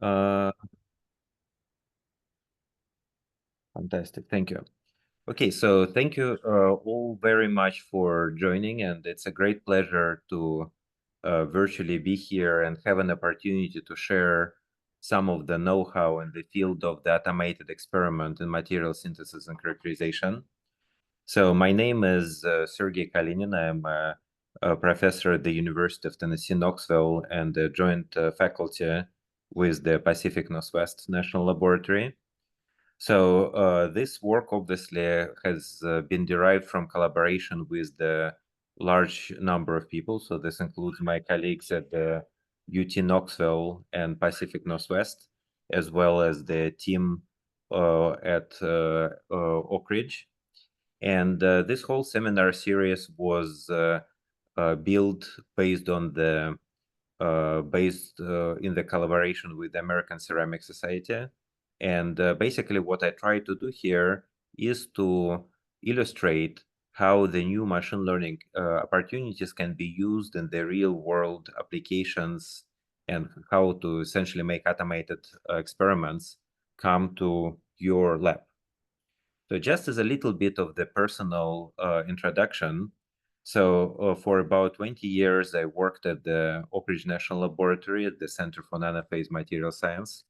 Uh, Fantastic. Thank you. Okay, so thank you all very much for joining, and it's a great pleasure to virtually be here and have an opportunity to share some of the know-how in the field of the automated experiment in material synthesis and characterization. So my name is Sergey Kalinin. I'm a professor at the University of Tennessee, Knoxville, and a joint faculty with the Pacific Northwest National Laboratory. So this work obviously has been derived from collaboration with the large number of people. So this includes my colleagues at the UT Knoxville and Pacific Northwest, as well as the team at Oak Ridge. And this whole seminar series was built based on the in the collaboration with the American Ceramic Society. And basically what I try to do here is to illustrate how the new machine learning opportunities can be used in the real world applications and how to essentially make automated experiments come to your lab. So just as a little bit of the personal introduction, so for about 20 years, I worked at the Oak Ridge National Laboratory at the Center for Nanophase Material Science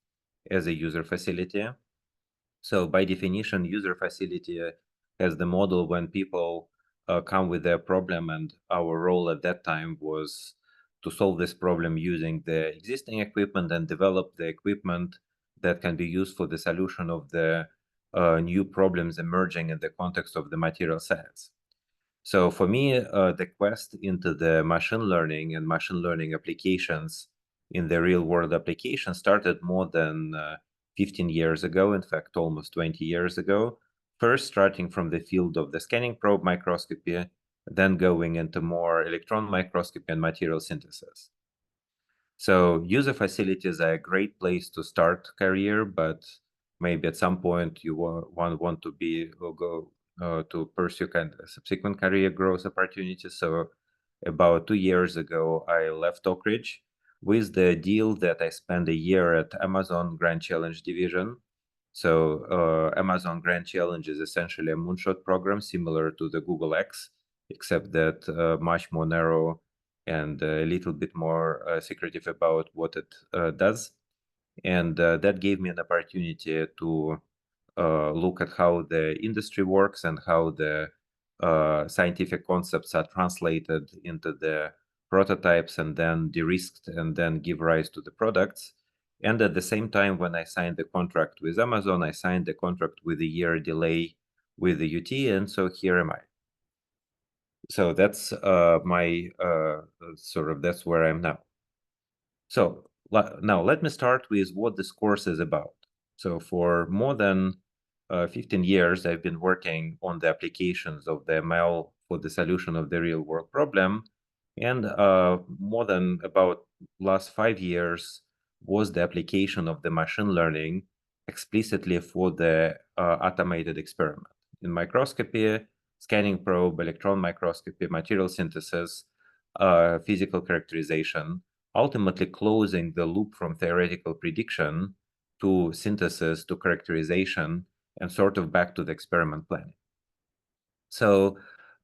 as a user facility. So by definition, user facility has the model when people come with their problem, and our role at that time was to solve this problem using the existing equipment and develop the equipment that can be used for the solution of the new problems emerging in the context of the material science. So for me, the quest into the machine learning and machine learning applications in the real world application started more than 15 years ago, in fact, almost 20 years ago. First, starting from the field of the scanning probe microscopy, then going into more electron microscopy and material synthesis. So user facilities are a great place to start career, but maybe at some point you want to be or go to pursue kind of subsequent career growth opportunities. So about 2 years ago, I left Oak Ridge with the deal that I spent a year at Amazon Grand Challenge division. So Amazon Grand Challenge is essentially a moonshot program similar to the Google X, except that much more narrow and a little bit more secretive about what it does. And that gave me an opportunity to look at how the industry works and how the scientific concepts are translated into the prototypes and then de-risked and then give rise to the products. And at the same time, when I signed the contract with Amazon, I signed the contract with a year delay with the UT, and so here am I. So that's my that's where I am now. So now let me start with what this course is about. So for more than 15 years, I've been working on the applications of the ML for the solution of the real world problem. And more than about last 5 years was the application of the machine learning explicitly for the automated experiment in microscopy, scanning probe, electron microscopy, material synthesis, physical characterization, ultimately closing the loop from theoretical prediction to synthesis to characterization and sort of back to the experiment planning. So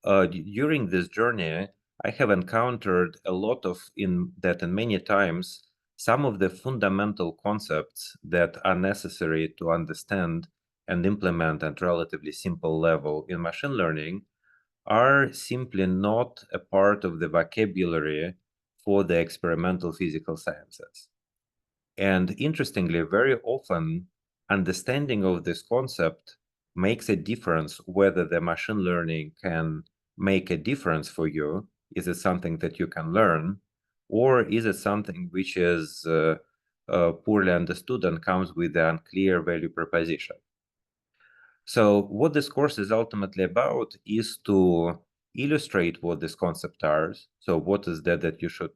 during this journey, I have encountered a lot of in many times some of the fundamental concepts that are necessary to understand and implement at relatively simple level in machine learning are simply not a part of the vocabulary for the experimental physical sciences. And interestingly, very often, understanding of this concept makes a difference whether the machine learning can make a difference for you. Is it something that you can learn? Or is it something which is poorly understood and comes with an unclear value proposition? So what this course is ultimately about is to illustrate what these concepts are. So what is that you should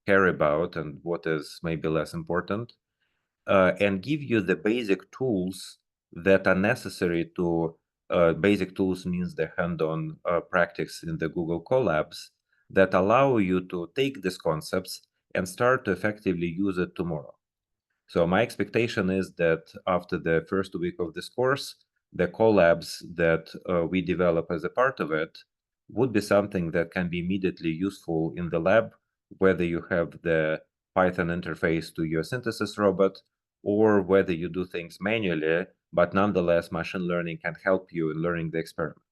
care about and what is maybe less important, and give you the basic tools that are necessary to, basic tools means the hand-on practice in the Google Colabs that allow you to take these concepts and start to effectively use it tomorrow. So my expectation is that after the first week of this course, the collabs that we develop as a part of it would be something that can be immediately useful in the lab, whether you have the Python interface to your synthesis robot, or whether you do things manually, but nonetheless, machine learning can help you in learning the experiment.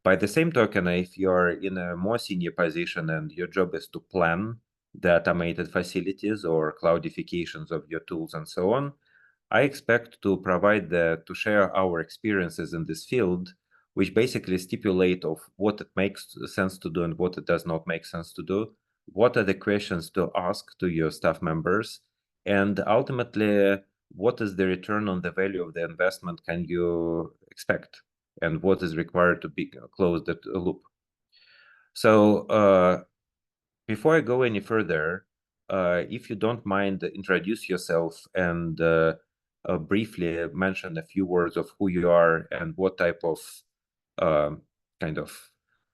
By the same token, if you're in a more senior position and your job is to plan the automated facilities or cloudifications of your tools and so on, I expect to to share our experiences in this field, which basically stipulate of what it makes sense to do and what it does not make sense to do, what are the questions to ask to your staff members, and ultimately, what is the return on the value of the investment can you expect, and what is required to be close that loop. So before I go any further, if you don't mind, introduce yourself and briefly mention a few words of who you are and what type of um,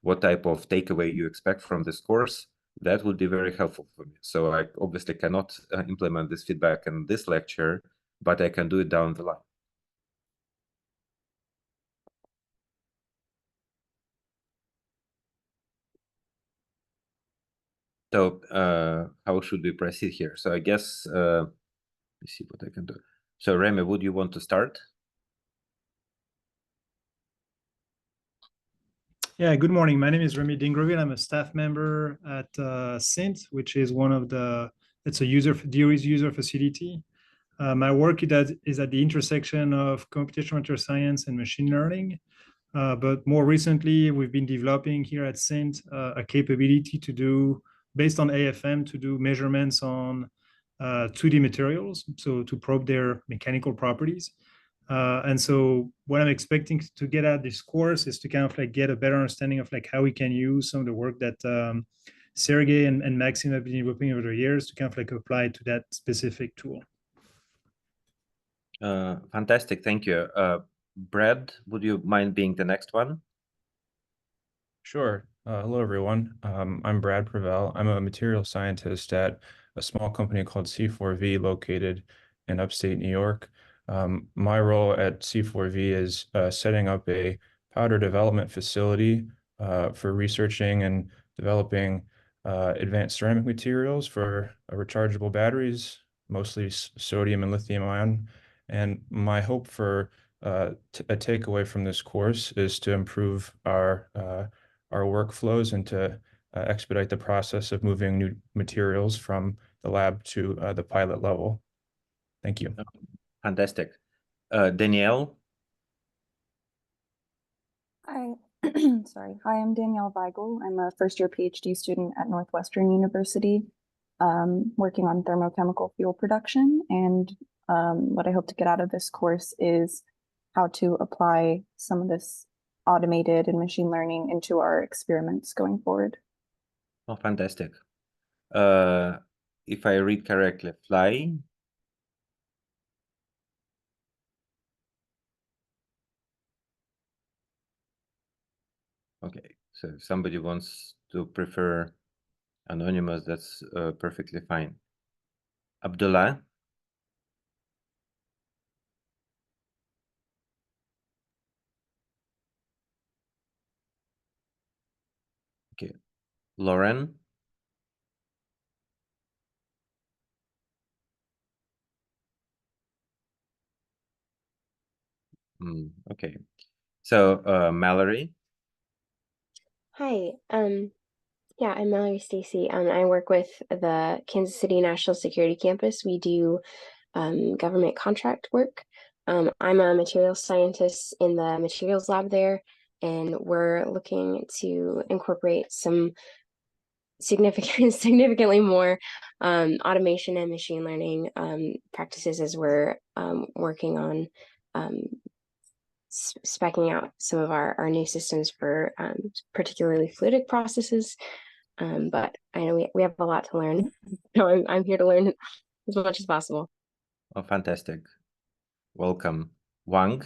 what type of takeaway you expect from this course. That would be very helpful for me. So I obviously cannot implement this feedback in this lecture, but I can do it down the line. So how should we proceed here? So I guess, let me see what I can do. So Remy, would you want to start? Yeah, good morning. My name is Remy Dingreville. I'm a staff member at Sint, which is it's a DOE's user facility. My work is at the intersection of computational material science and machine learning. But more recently, we've been developing here at Sint a capability to do, based on AFM, to do measurements on 2D materials, so to probe their mechanical properties. And so what I'm expecting to get out of this course is to kind of like get a better understanding of like how we can use some of the work that Sergey and Maxim have been developing over the years to kind of like apply to that specific tool. Fantastic, thank you. Brad, would you mind being the next one? Sure. Hello, everyone. I'm Brad Prevel. I'm a material scientist at a small company called C4V located in upstate New York. My role at C4V is setting up a powder development facility for researching and developing advanced ceramic materials for rechargeable batteries, mostly sodium and lithium ion. And my hope for a takeaway from this course is to improve our workflows and to expedite the process of moving new materials from the lab to the pilot level. Thank you. Fantastic. Danielle? Hi, sorry. Hi, I'm Danielle Weigel. I'm a first-year PhD student at Northwestern University, working on thermochemical fuel production. And what I hope to get out of this course is how to apply some of this automated and machine learning into our experiments going forward. Oh, fantastic. If I read correctly, fly. Okay, so if somebody wants to prefer anonymous, that's perfectly fine. Abdullah? Okay. Lauren? Okay. So Mallory? Hi, yeah, I'm Mallory Stacy. I work with the Kansas City National Security Campus. We do government contract work. I'm a materials scientist in the materials lab there, and we're looking to incorporate some significantly more automation and machine learning practices as we're working on specking out some of our new systems for particularly fluidic processes. But I know we have a lot to learn. So I'm here to learn as much as possible. Oh, fantastic. Welcome. Wang?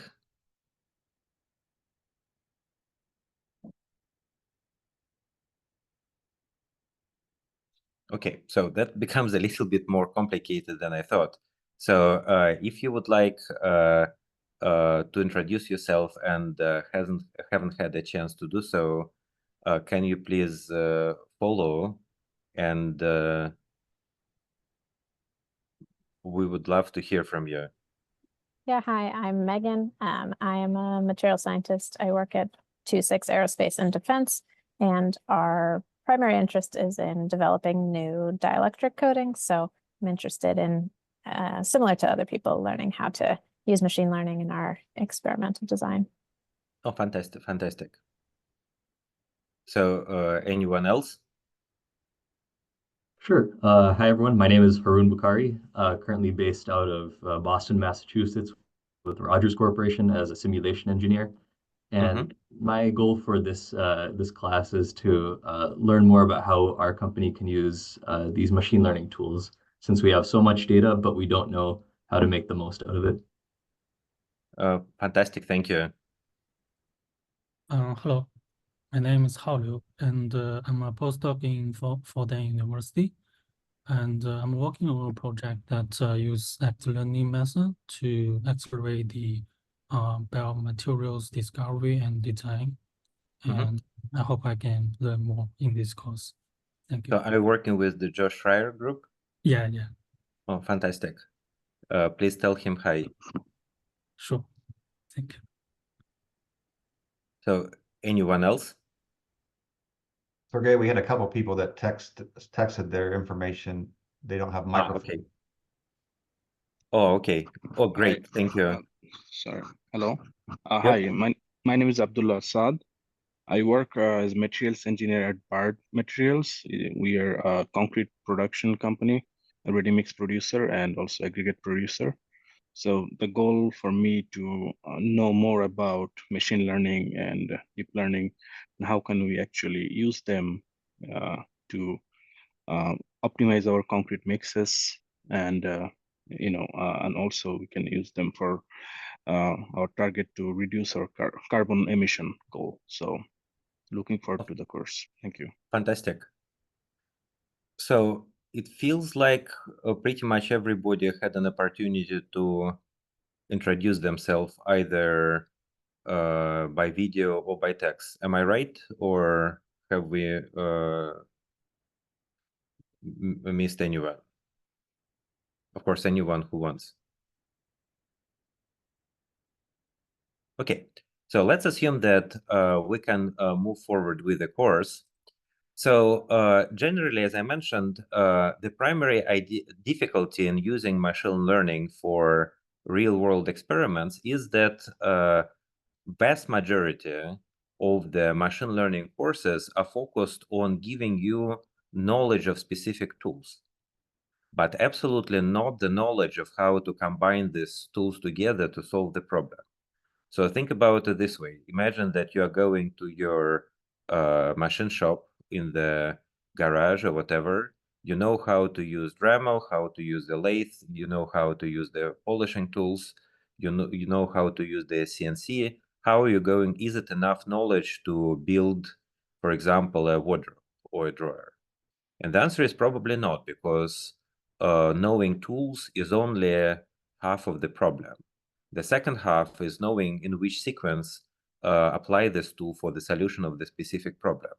Okay, so that becomes a little bit more complicated than I thought. So if you would like to introduce yourself and haven't had a chance to do so, can you please follow? And we would love to hear from you. Yeah, hi, I'm Megan. I am a material scientist. I work at 26 Aerospace and Defense, and our primary interest is in developing new dielectric coatings. So I'm interested in, similar to other people, learning how to use machine learning in our experimental design. Oh, fantastic, fantastic. So anyone else? Sure. Hi, everyone. My name is Haroon Bukhari, currently based out of Boston, Massachusetts, with Rogers Corporation as a simulation engineer. And my goal for this this class is to learn more about how our company can use these machine learning tools, since we have so much data, but we don't know how to make the most out of it. Fantastic, thank you. Hello, my name is Hao Liu, and I'm a postdoc in Fordham University. And I'm working on a project that uses active learning method to accelerate the biomaterials discovery and design. And I hope I can learn more in this course. Thank you. So are you working with the Josh Schreier group? Yeah. Oh, fantastic. Please tell him hi. Sure. Thank you. So anyone else? Sergey, we had a couple people that texted their information. They don't have microphone. Okay. Oh, okay. Oh, great. Thank you. Sorry. Hello. Hi. My name is Abdullah Assad. I work as materials engineer at Bard Materials. We are a concrete production company, a ready-mix producer, and also aggregate producer. So the goal for me to know more about machine learning and deep learning, and how can we actually use them to optimize our concrete mixes, and and also we can use them for our target to reduce our carbon emission goal. So looking forward to the course. Thank you. Fantastic. So it feels like pretty much everybody had an opportunity to introduce themselves either by video or by text. Am I right? Or have we missed anyone? Of course, anyone who wants. Okay, so let's assume that we can move forward with the course. So generally, as I mentioned, the primary difficulty in using machine learning for real-world experiments is that vast majority of the machine learning courses are focused on giving you knowledge of specific tools, but absolutely not the knowledge of how to combine these tools together to solve the problem. So think about it this way. Imagine that you are going to your machine shop in the garage or whatever. You know how to use Dremel, how to use the lathe, you know how to use the polishing tools, you know how to use the CNC. How are you going? Is it enough knowledge to build, for example, a wardrobe or a drawer? And the answer is probably not, because knowing tools is only half of the problem. The second half is knowing in which sequence apply this tool for the solution of the specific problem.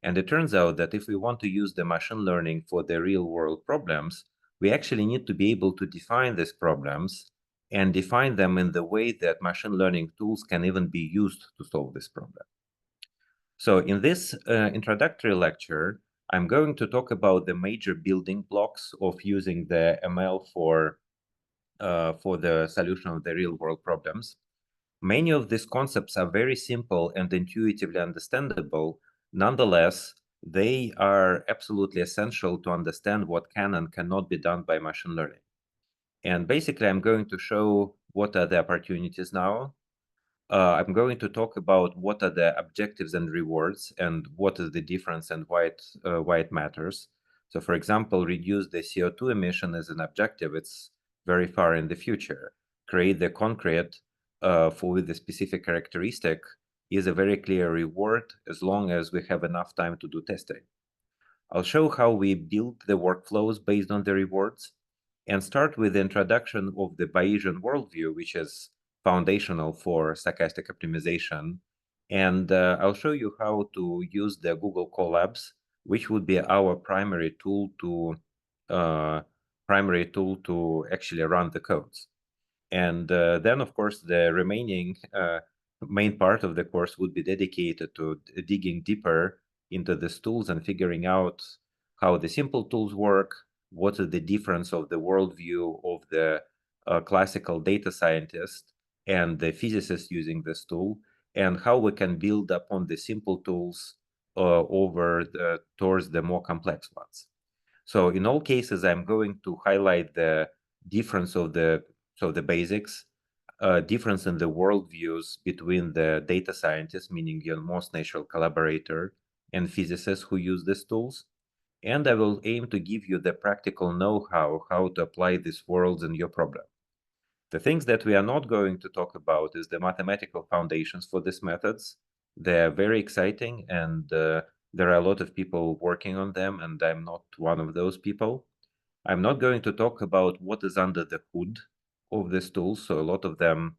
And it turns out that if we want to use the machine learning for the real world problems, we actually need to be able to define these problems and define them in the way that machine learning tools can even be used to solve this problem. So in this introductory lecture, I'm going to talk about the major building blocks of using the ML for the solution of the real world problems. Many of these concepts are very simple and intuitively understandable. Nonetheless, they are absolutely essential to understand what can and cannot be done by machine learning. And basically, I'm going to show what are the opportunities now. I'm going to talk about what are the objectives and rewards and what is the difference and why it matters. So for example, reduce the CO2 emission as an objective. It's very far in the future. Create the concrete for the specific characteristic is a very clear reward as long as we have enough time to do testing. I'll show how we build the workflows based on the rewards. and start with the introduction of the Bayesian worldview, which is foundational for stochastic optimization. And I'll show you how to use the Google Colabs, which would be our primary tool to actually run the codes. And then, of course, the remaining main part of the course would be dedicated to digging deeper into these tools and figuring out how the simple tools work, what is the difference of the worldview of the classical data scientist and the physicist using this tool, and how we can build upon the simple tools towards the more complex ones. So in all cases, I'm going to highlight the difference of the basics, difference in the worldviews between the data scientists, meaning your most natural collaborator, and physicists who use these tools. And I will aim to give you the practical know-how, how to apply these worlds in your problem. The things that we are not going to talk about is the mathematical foundations for these methods. They're very exciting, and there are a lot of people working on them, and I'm not one of those people. I'm not going to talk about what is under the hood of these tools, so a lot of them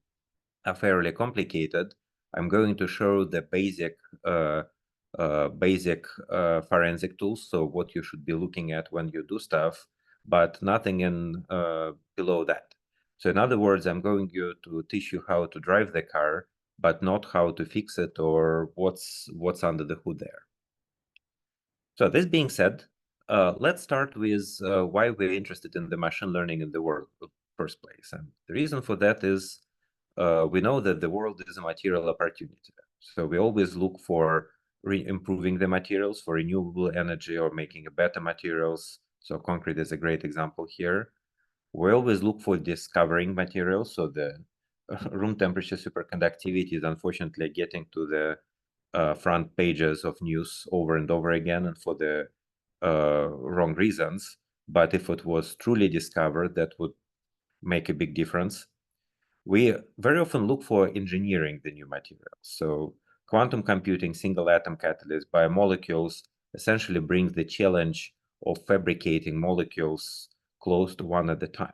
are fairly complicated. I'm going to show the basic forensic tools, so what you should be looking at when you do stuff, but nothing in below that. So in other words, I'm going to teach you how to drive the car, but not how to fix it or what's under the hood there. So this being said, let's start with why we're interested in the machine learning in the first place. And the reason for that is we know that the world is a material opportunity. So we always look for improving the materials for renewable energy or making better materials. So concrete is a great example here. We always look for discovering materials. So the room temperature superconductivity is unfortunately getting to the front pages of news over and over again, and for the wrong reasons. But if it was truly discovered, that would make a big difference. We very often look for engineering the new materials. So quantum computing, single atom catalysts, biomolecules essentially brings the challenge of fabricating molecules close to one at a time.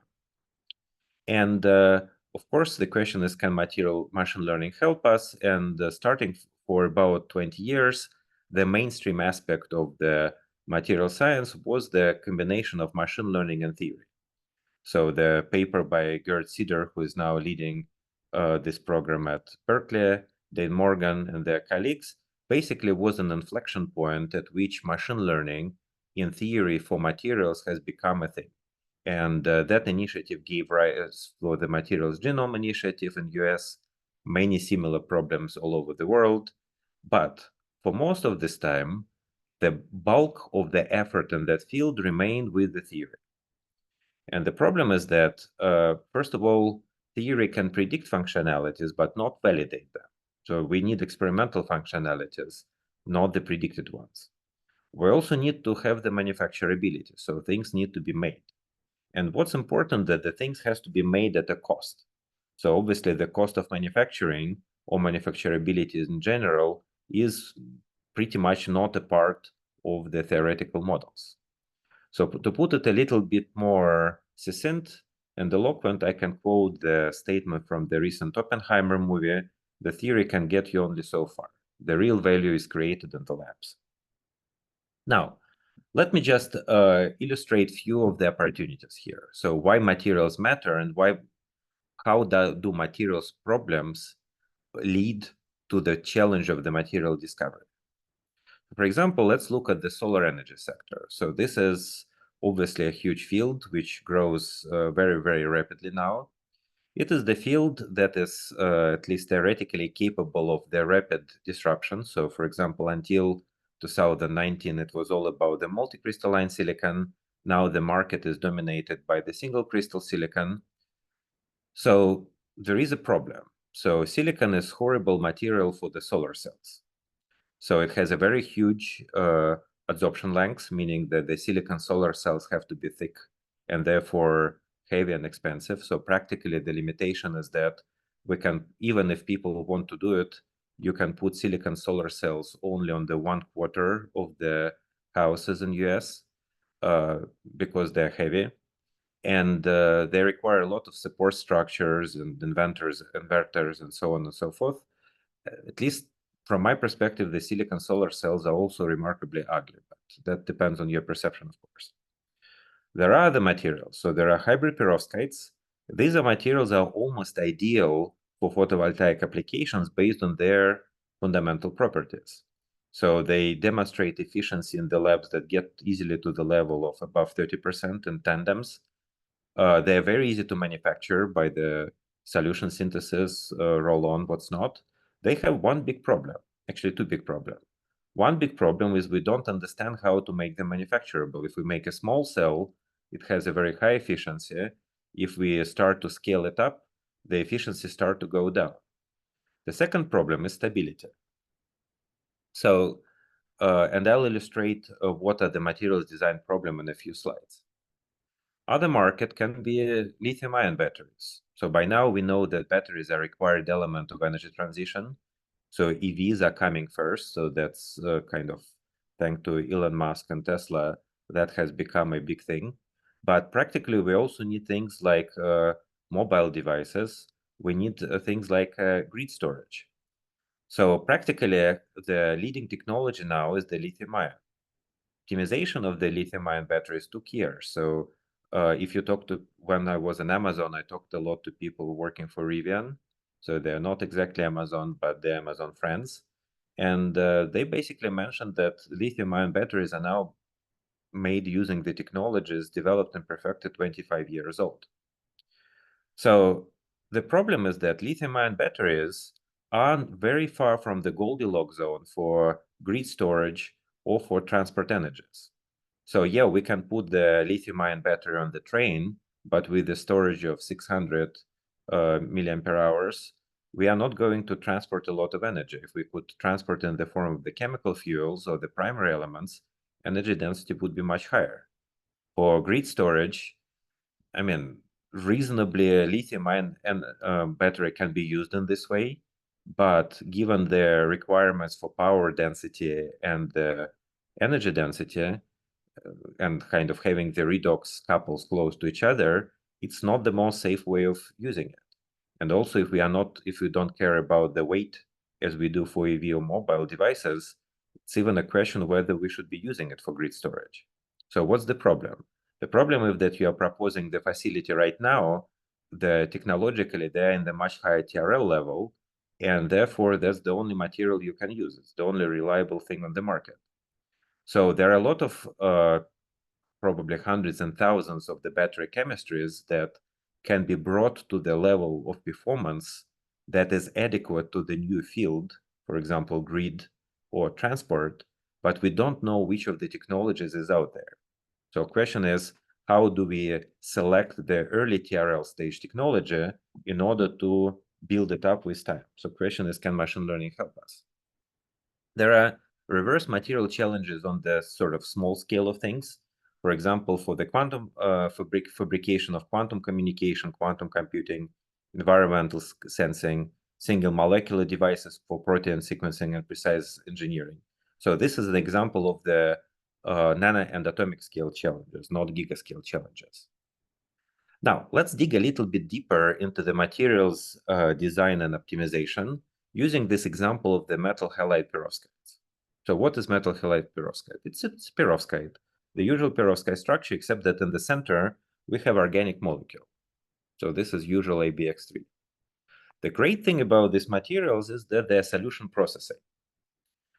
And of course, the question is, can machine learning help us? And starting for about 20 years, the mainstream aspect of the material science was the combination of machine learning and theory. So the paper by Gerd Sider, who is now leading this program at Berkeley, Dane Morgan and their colleagues, basically was an inflection point at which machine learning in theory for materials has become a thing. And that initiative gave rise for the Materials Genome Initiative in US, many similar problems all over the world. But for most of this time, the bulk of the effort in that field remained with the theory. And the problem is that, first of all, theory can predict functionalities, but not validate them. So we need experimental functionalities, not the predicted ones. We also need to have the manufacturability, so things need to be made. And what's important that the things has to be made at a cost. So obviously the cost of manufacturing or manufacturability in general is pretty much not a part of the theoretical models. So to put it a little bit more succinct and eloquent, I can quote the statement from the recent Oppenheimer movie: the theory can get you only so far. The real value is created in the labs. Now, let me just illustrate few of the opportunities here. So why materials matter and how do materials problems lead to the challenge of the material discovery. For example, let's look at the solar energy sector. So this is obviously a huge field which grows very, very rapidly now. It is the field that is at least theoretically capable of the rapid disruption. So for example, until 2019, it was all about the multicrystalline silicon. Now the market is dominated by the single crystal silicon. So there is a problem. So silicon is horrible material for the solar cells. So it has a very huge adsorption length, meaning that the silicon solar cells have to be thick and therefore heavy and expensive. So practically the limitation is that we can, even if people want to do it, you can put silicon solar cells only on the 1/4 of the houses in US because they're heavy. and they require a lot of support structures and inverters, and so on and so forth. At least from my perspective, the silicon solar cells are also remarkably ugly, but that depends on your perception, of course. There are other materials. So there are hybrid perovskites. These are materials that are almost ideal for photovoltaic applications based on their fundamental properties. So they demonstrate efficiency in the labs that get easily to the level of above 30% in tandems. They're very easy to manufacture by the solution synthesis, roll-on, what's not. They have one big problem, actually two big problems. One big problem is we don't understand how to make them manufacturable. If we make a small cell, it has a very high efficiency. If we start to scale it up, the efficiency starts to go down. The second problem is stability. So, and I'll illustrate what are the materials design problem in a few slides. Other market can be lithium-ion batteries. So by now we know that batteries are a required element of energy transition. So EVs are coming first. So that's kind of thanks to Elon Musk and Tesla, that has become a big thing. But practically, we also need things like mobile devices. We need things like grid storage. So practically, the leading technology now is the lithium-ion. Optimization of the lithium-ion batteries took years. So if you talk to, when I was in Amazon, I talked a lot to people working for Rivian. So they're not exactly Amazon, but they're Amazon friends. And they basically mentioned that lithium-ion batteries are now made using the technologies developed and perfected 25 years old. So the problem is that lithium-ion batteries are very far from the Goldilocks zone for grid storage or for transport energies. So yeah, we can put the lithium-ion battery on the train, but with the storage of 600 milliampere hours, we are not going to transport a lot of energy. If we could transport in the form of the chemical fuels or the primary elements, energy density would be much higher. For grid storage, I mean, reasonably lithium-ion battery can be used in this way, but given the requirements for power density and the energy density, and kind of having the redox couples close to each other, it's not the most safe way of using it. And also, if we don't care about the weight as we do for EV or mobile devices, it's even a question whether we should be using it for grid storage. So what's the problem? The problem is that you are proposing the facility right now, technologically they're in the much higher TRL level, and therefore that's the only material you can use. It's the only reliable thing on the market. So there are a lot of probably hundreds and thousands of the battery chemistries that can be brought to the level of performance that is adequate to the new field, for example, grid or transport, but we don't know which of the technologies is out there. So the question is, how do we select the early TRL stage technology in order to build it up with time? So the question is, can machine learning help us? There are reverse material challenges on the sort of small scale of things. For example, for the quantum fabrication of quantum communication, quantum computing, environmental sensing, single molecular devices for protein sequencing and precise engineering. So this is an example of the nano and atomic scale challenges, not gigascale challenges. Now, let's dig a little bit deeper into the materials design and optimization using this example of the metal halide perovskites. So what is metal halide perovskite? It's perovskite, the usual perovskite structure, except that in the center, we have organic molecule. So this is usual ABX3. The great thing about these materials is that they're solution processing.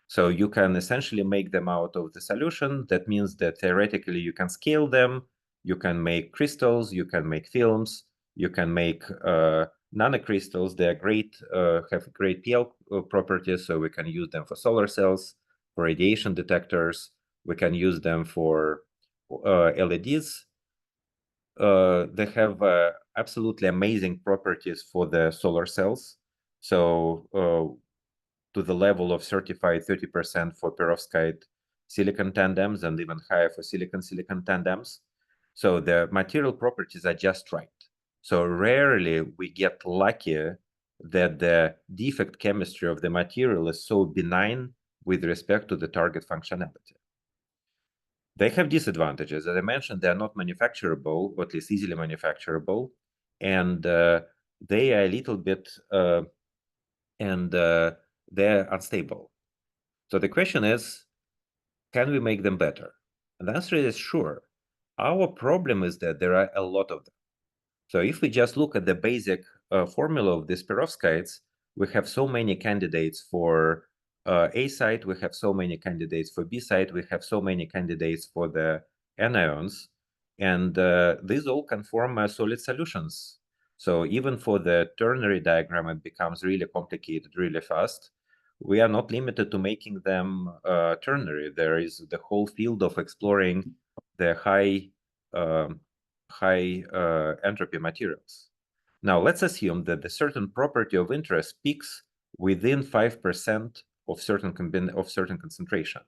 So you can essentially make them out of the solution. That means that theoretically you can scale them, you can make crystals, you can make films, you can make nanocrystals. They're great, have great PL properties, so we can use them for solar cells, for radiation detectors. We can use them for LEDs. They have absolutely amazing properties for the solar cells. So to the level of certified 30% for perovskite silicon tandems and even higher for silicon-silicon tandems. So the material properties are just right. So rarely we get lucky that the defect chemistry of the material is so benign with respect to the target functionality. They have disadvantages. As I mentioned, they're not manufacturable, or at least easily manufacturable, and they are a little bit, they're unstable. So the question is, can we make them better? And the answer is sure. Our problem is that there are a lot of them. So if we just look at the basic formula of these perovskites, we have so many candidates for A site, we have so many candidates for B site, we have so many candidates for the anions, and these all can form solid solutions. So even for the ternary diagram, it becomes really complicated really fast. We are not limited to making them ternary. There is the whole field of exploring the high entropy materials. Now, let's assume that the certain property of interest peaks within 5% of certain concentration.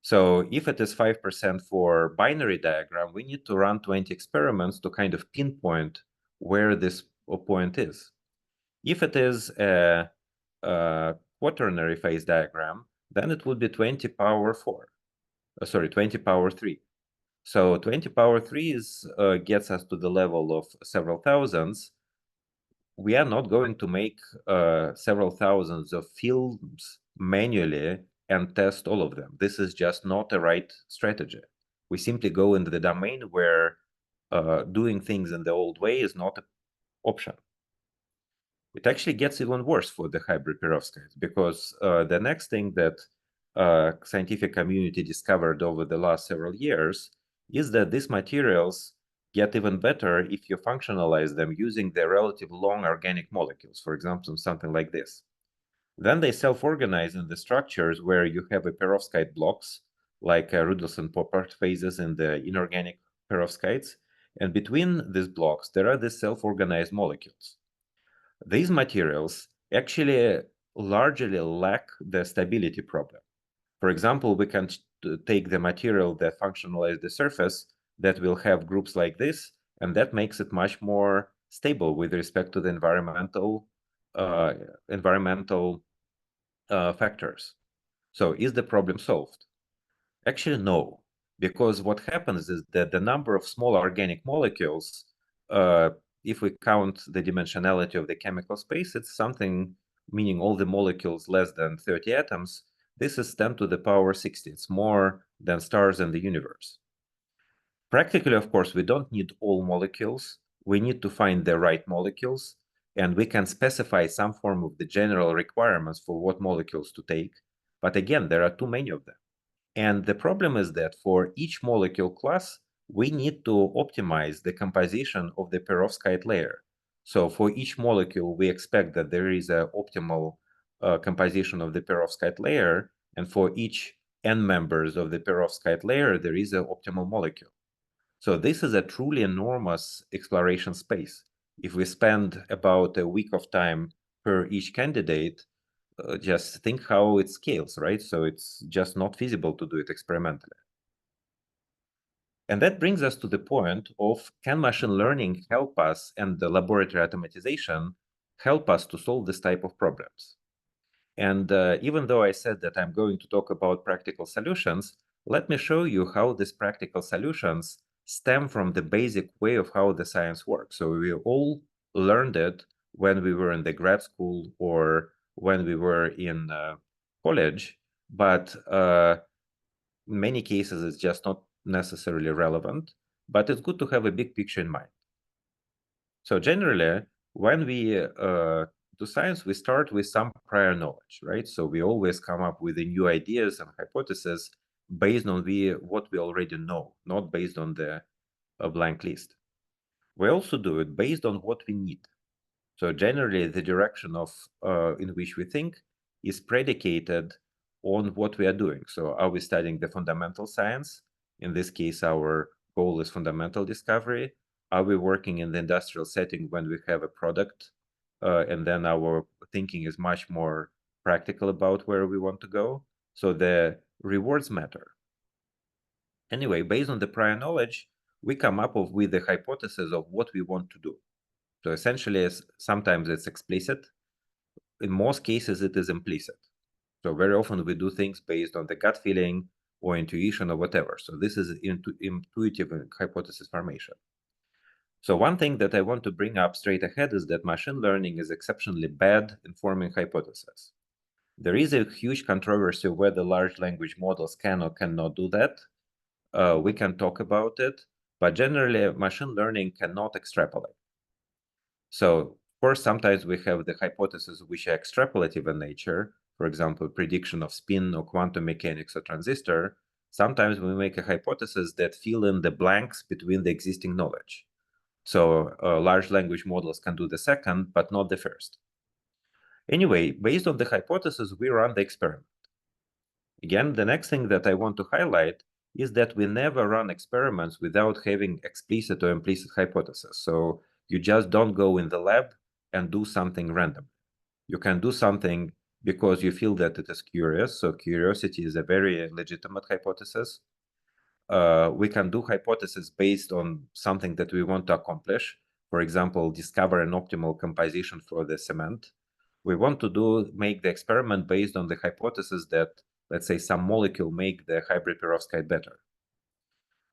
So if it is 5% for binary diagram, we need to run 20 experiments to kind of pinpoint where this point is. If it is a quaternary phase diagram, then it would be 20 power 4. 20 power 3. So 20 power 3 gets us to the level of several thousands. We are not going to make several thousands of films manually and test all of them. This is just not the right strategy. We simply go into the domain where doing things in the old way is not an option. It actually gets even worse for the hybrid perovskites, because the next thing that scientific community discovered over the last several years is that these materials get even better if you functionalize them using the relatively long organic molecules, for example, something like this. Then they self-organize in the structures where you have a perovskite blocks, like Rudolfsen-Poppart phases in the inorganic perovskites, and between these blocks, there are these self-organized molecules. These materials actually largely lack the stability problem. For example, we can take the material that functionalizes the surface that will have groups like this, and that makes it much more stable with respect to the environmental factors. So is the problem solved? Actually, no, because what happens is that the number of small organic molecules, if we count the dimensionality of the chemical space, it's something, meaning all the molecules less than 30 atoms, this is 10 to the power 60. It's more than stars in the universe. Practically, of course, we don't need all molecules. We need to find the right molecules, and we can specify some form of the general requirements for what molecules to take. But again, there are too many of them. And the problem is that for each molecule class, we need to optimize the composition of the perovskite layer. So for each molecule, we expect that there is an optimal composition of the perovskite layer. And for each n members of the perovskite layer, there is an optimal molecule. So this is a truly enormous exploration space. If we spend about a week of time per each candidate, just think how it scales, right? So it's just not feasible to do it experimentally. And that brings us to the point of, can machine learning help us, and the laboratory automatization help us to solve this type of problems? And even though I said that I'm going to talk about practical solutions, let me show you how these practical solutions stem from the basic way of how the science works. So we all learned it when we were in the grad school or when we were in college, but in many cases it's just not necessarily relevant, but it's good to have a big picture in mind. So generally, when we do science, we start with some prior knowledge, right? So we always come up with the new ideas and hypotheses based on what we already know, not based on the blank list. We also do it based on what we need. So generally, the direction of in which we think is predicated on what we are doing. So are we studying the fundamental science? In this case, our goal is fundamental discovery. Are we working in the industrial setting when we have a product, and then our thinking is much more practical about where we want to go? So the rewards matter. Anyway, based on the prior knowledge, we come up with the hypothesis of what we want to do. So essentially, sometimes it's explicit. In most cases, it is implicit. So very often we do things based on the gut feeling, or intuition or whatever. So this is intuitive hypothesis formation. So one thing that I want to bring up straight ahead is that machine learning is exceptionally bad in forming hypotheses. There is a huge controversy whether large language models can or cannot do that. We can talk about it, but generally machine learning cannot extrapolate. So of course, sometimes we have the hypotheses which are extrapolative in nature, for example, prediction of spin or quantum mechanics or transistor. Sometimes we make a hypothesis that fill in the blanks between the existing knowledge. So large language models can do the second, but not the first. Anyway, based on the hypothesis, we run the experiment. Again, the next thing that I want to highlight is that we never run experiments without having explicit or implicit hypothesis. So you just don't go in the lab and do something random. You can do something because you feel that it is curious. So curiosity is a very legitimate hypothesis. We can do hypotheses based on something that we want to accomplish. For example, discover an optimal composition for the cement. We want to make the experiment based on the hypothesis that, let's say, some molecule make the hybrid perovskite better.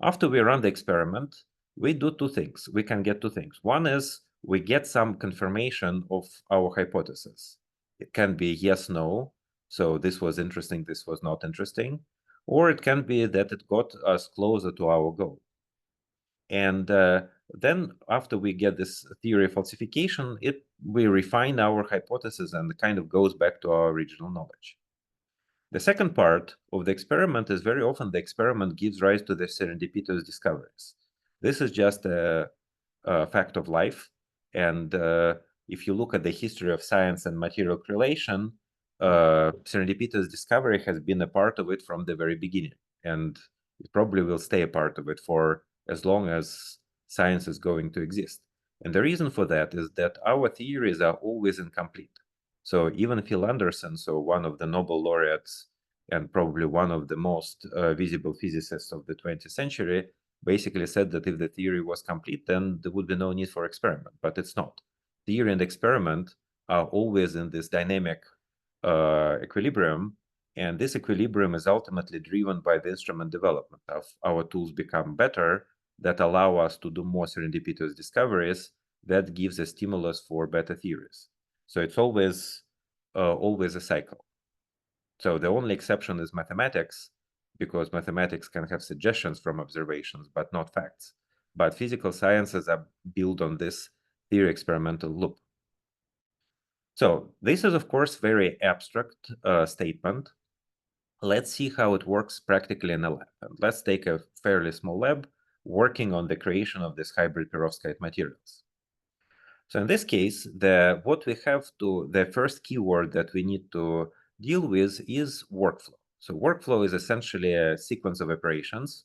After we run the experiment, we do two things. We can get two things. One is we get some confirmation of our hypothesis. It can be yes, no. So this was interesting, this was not interesting. Or it can be that it got us closer to our goal. And then after we get this theory falsification, we refine our hypothesis and it kind of goes back to our original knowledge. The second part of the experiment is very often the experiment gives rise to the serendipitous discoveries. This is just a fact of life. And if you look at the history of science and material correlation, serendipitous discovery has been a part of it from the very beginning. And it probably will stay a part of it for as long as science is going to exist. And the reason for that is that our theories are always incomplete. So even Phil Anderson, so one of the Nobel laureates and probably one of the most visible physicists of the 20th century, basically said that if the theory was complete, then there would be no need for experiment, but it's not. Theory and experiment are always in this dynamic equilibrium, and this equilibrium is ultimately driven by the instrument development of our tools become better that allow us to do more serendipitous discoveries that gives a stimulus for better theories. So it's always a cycle. So the only exception is mathematics, because mathematics can have suggestions from observations, but not facts. But physical sciences are built on this theory experimental loop. So this is, of course, very abstract statement. Let's see how it works practically in a lab. And let's take a fairly small lab working on the creation of these hybrid perovskite materials. So in this case, the first keyword that we need to deal with is workflow. So workflow is essentially a sequence of operations.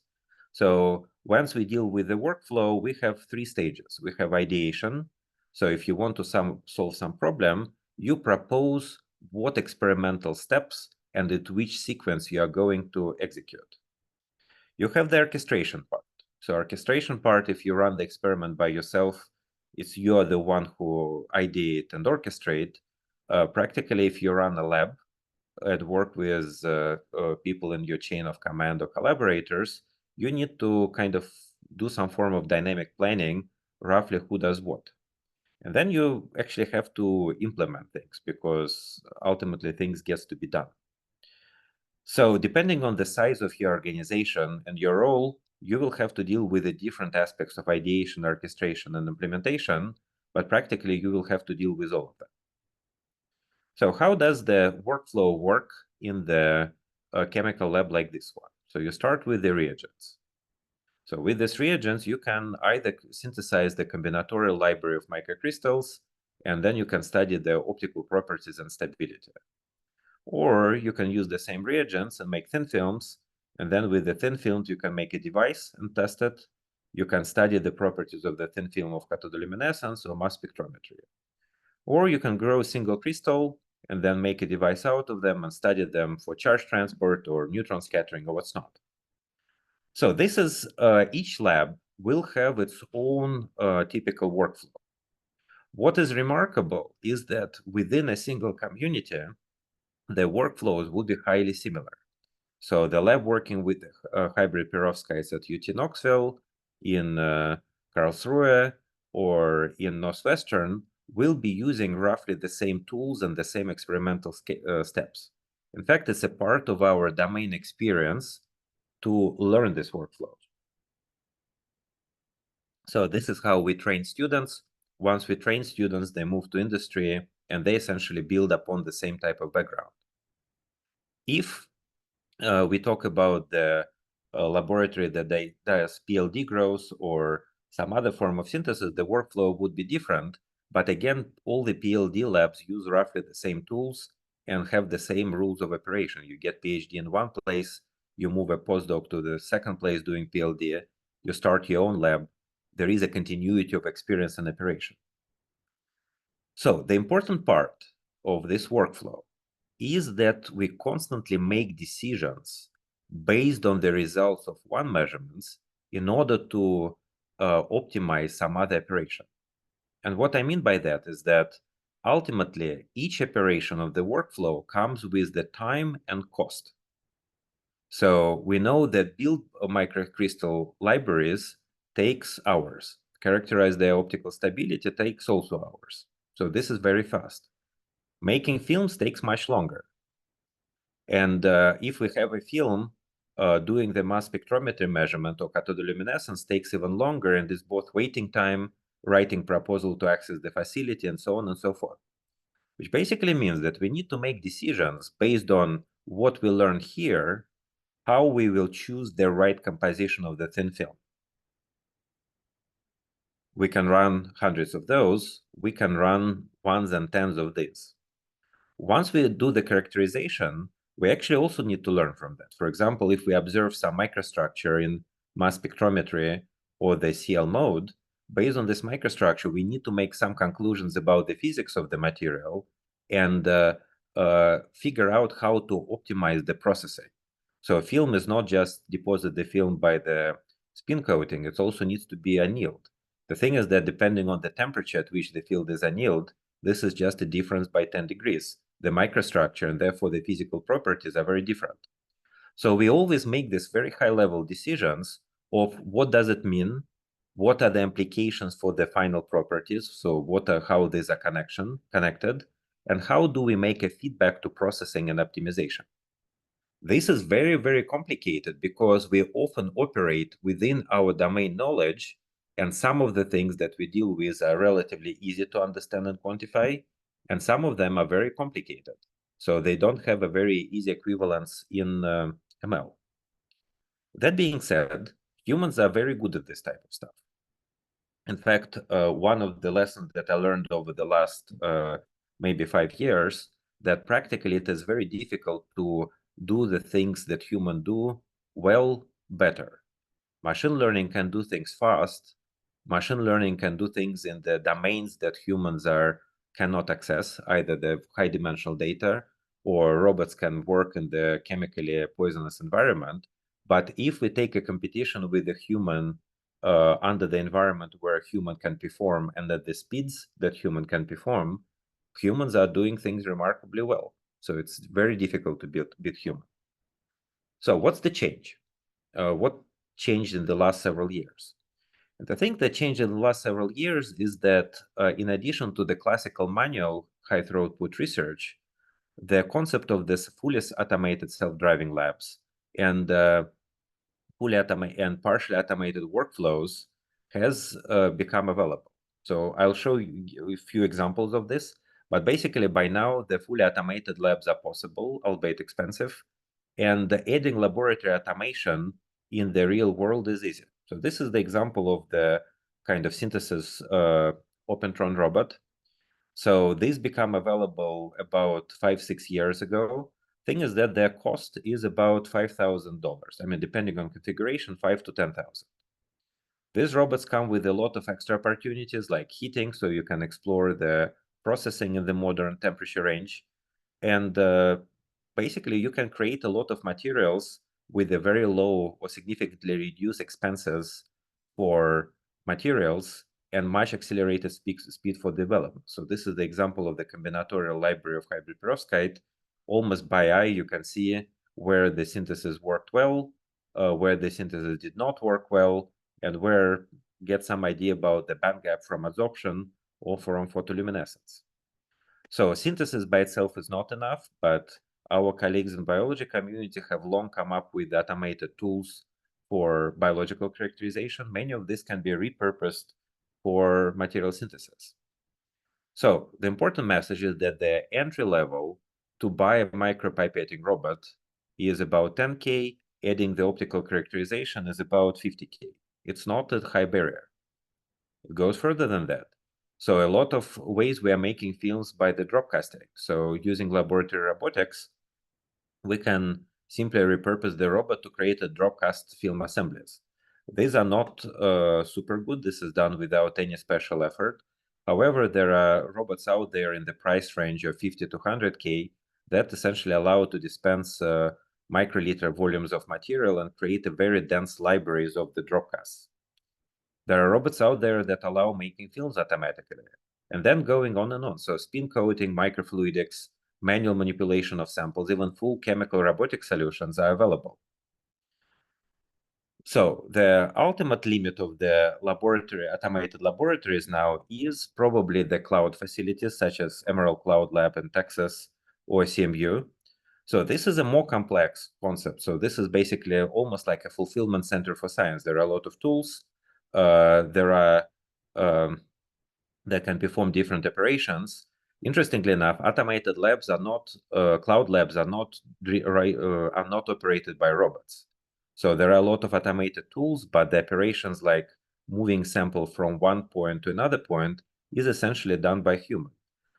So once we deal with the workflow, we have three stages. We have ideation. So if you want to solve some problem, you propose what experimental steps and at which sequence you are going to execute. You have the orchestration part. So orchestration part, if you run the experiment by yourself, you are the one who ideate and orchestrate. Practically, if you run a lab and work with people in your chain of command or collaborators, you need to kind of do some form of dynamic planning, roughly who does what. And then you actually have to implement things because ultimately things get to be done. So depending on the size of your organization and your role, you will have to deal with the different aspects of ideation, orchestration, and implementation, but practically you will have to deal with all of them. So how does the workflow work in the chemical lab like this one? So you start with the reagents. So with these reagents, you can either synthesize the combinatorial library of microcrystals, and then you can study their optical properties and stability. Or you can use the same reagents and make thin films, and then with the thin films, you can make a device and test it. You can study the properties of the thin film of cathodoluminescence or mass spectrometry. Or you can grow a single crystal and then make a device out of them and study them for charge transport or neutron scattering or what's not. So this is, each lab will have its own typical workflow. What is remarkable is that within a single community, the workflows would be highly similar. So the lab working with hybrid perovskites at UT Knoxville, in Karlsruhe, or in Northwestern will be using roughly the same tools and the same experimental steps. In fact, it's a part of our domain experience to learn this workflow. So this is how we train students. Once we train students, they move to industry and they essentially build upon the same type of background. If we talk about the laboratory that does PLD growth or some other form of synthesis, the workflow would be different. But again, all the PLD labs use roughly the same tools and have the same rules of operation. You get PhD in one place, you move a postdoc to the second place doing PLD, you start your own lab. There is a continuity of experience and operation. So the important part of this workflow is that we constantly make decisions based on the results of one measurement in order to optimize some other operation. And what I mean by that is that ultimately each operation of the workflow comes with the time and cost. So we know that build microcrystal libraries takes hours. Characterize their optical stability takes also hours. So this is very fast. Making films takes much longer. And if we have a film, doing the mass spectrometry measurement or cathodoluminescence takes even longer, and is both waiting time, writing proposal to access the facility, and so on and so forth. Which basically means that we need to make decisions based on what we learn here, how we will choose the right composition of the thin film. We can run hundreds of those. We can run ones and tens of these. Once we do the characterization, we actually also need to learn from that. For example, if we observe some microstructure in mass spectrometry or the CL mode, based on this microstructure, we need to make some conclusions about the physics of the material and figure out how to optimize the processing. So a film is not just deposit the film by the spin coating, it also needs to be annealed. The thing is that depending on the temperature at which the film is annealed, this is just a difference by 10 degrees. The microstructure and therefore the physical properties are very different. So we always make these very high-level decisions of what does it mean, what are the implications for the final properties, so how these are connected, and how do we make a feedback to processing and optimization. This is very, very complicated because we often operate within our domain knowledge, and some of the things that we deal with are relatively easy to understand and quantify, and some of them are very complicated. So they don't have a very easy equivalence in ML. That being said, humans are very good at this type of stuff. In fact, one of the lessons that I learned over the last maybe 5 years, that practically it is very difficult to do the things that humans do well better. Machine learning can do things fast. Machine learning can do things in the domains that humans cannot access, either the high-dimensional data or robots can work in the chemically poisonous environment. But if we take a competition with a human under the environment where a human can perform and at the speeds that human can perform, humans are doing things remarkably well. So it's very difficult to beat human. So what's the change? What changed in the last several years? And I think the change in the last several years is that in addition to the classical manual high throughput research, the concept of this fully automated self-driving labs and partially automated workflows has become available. So I'll show you a few examples of this, but basically by now the fully automated labs are possible, albeit expensive, and adding laboratory automation in the real world is easy. So this is the example of the kind of synthesis OpenTron robot. So these become available about 5-6 years ago. Thing is that their cost is about $5,000. I mean, depending on configuration, 5 to 10,000. These robots come with a lot of extra opportunities like heating, so you can explore the processing in the modern temperature range. And basically, you can create a lot of materials with a very low or significantly reduced expenses for materials and much accelerated speed for development. So this is the example of the combinatorial library of hybrid perovskite. Almost by eye, you can see where the synthesis worked well, where the synthesis did not work well, and where get some idea about the band gap from adsorption or from photoluminescence. So synthesis by itself is not enough, but our colleagues in biology community have long come up with automated tools for biological characterization. Many of these can be repurposed for material synthesis. So the important message is that the entry level to buy a micropipetting robot is about 10K, adding the optical characterization is about 50K. It's not a high barrier. It goes further than that. So a lot of ways we are making films by the drop casting. So using laboratory robotics, we can simply repurpose the robot to create a drop cast film assemblies. These are not super good. This is done without any special effort. However, there are robots out there in the price range of 50 to 100K that essentially allow to dispense microliter volumes of material and create a very dense libraries of the drop casts. There are robots out there that allow making films automatically, and then going on and on. So spin coating, microfluidics, manual manipulation of samples, even full chemical robotic solutions are available. So the ultimate limit of the automated laboratories now is probably the cloud facilities such as Emerald Cloud Lab in Texas or CMU. So this is a more complex concept. So this is basically almost like a fulfillment center for science. There are a lot of tools. There are that can perform different operations. Interestingly enough, automated labs are not cloud labs are not operated by robots. So there are a lot of automated tools, but the operations like moving sample from one point to another point is essentially done by human.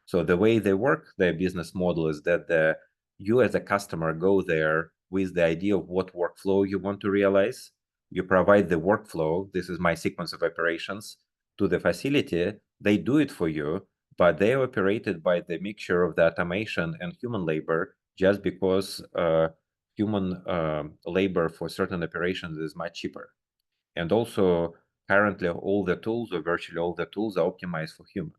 So the way they work, their business model is that you as a customer go there with the idea of what workflow you want to realize. You provide the workflow, this is my sequence of operations, to the facility. They do it for you, but they are operated by the mixture of the automation and human labor, just because human labor for certain operations is much cheaper. And also, currently, all the tools, or virtually all the tools, are optimized for human.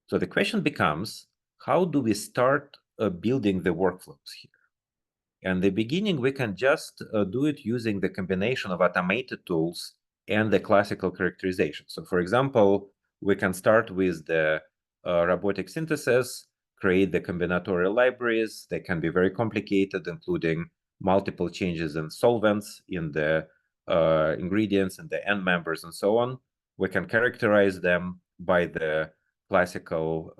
So the question becomes, how do we start building the workflows here? And the beginning, we can just do it using the combination of automated tools and the classical characterization. So for example, we can start with the robotic synthesis, create the combinatorial libraries. They can be very complicated, including multiple changes in solvents, in the ingredients, and the end members, and so on. We can characterize them by the classical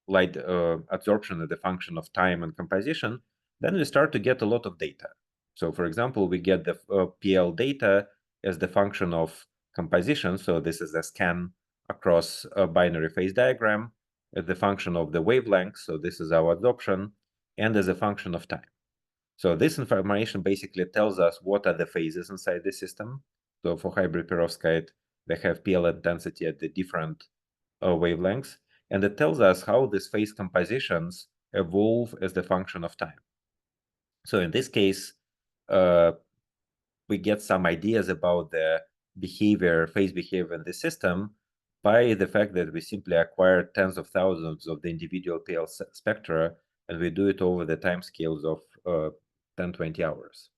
light adsorption as the function of time and composition. Then we start to get a lot of data. So for example, we get the PL data as the function of composition. So this is a scan across a binary phase diagram, as the function of the wavelength. So this is our adsorption, and as a function of time. So this information basically tells us what are the phases inside the system. So for hybrid perovskite, they have PL intensity at the different wavelengths, and it tells us how these phase compositions evolve as the function of time. So in this case, we get some ideas about the behavior, phase behavior in the system by the fact that we simply acquire tens of thousands of the individual PL spectra, and we do it over the time scales of 10, 20 hours.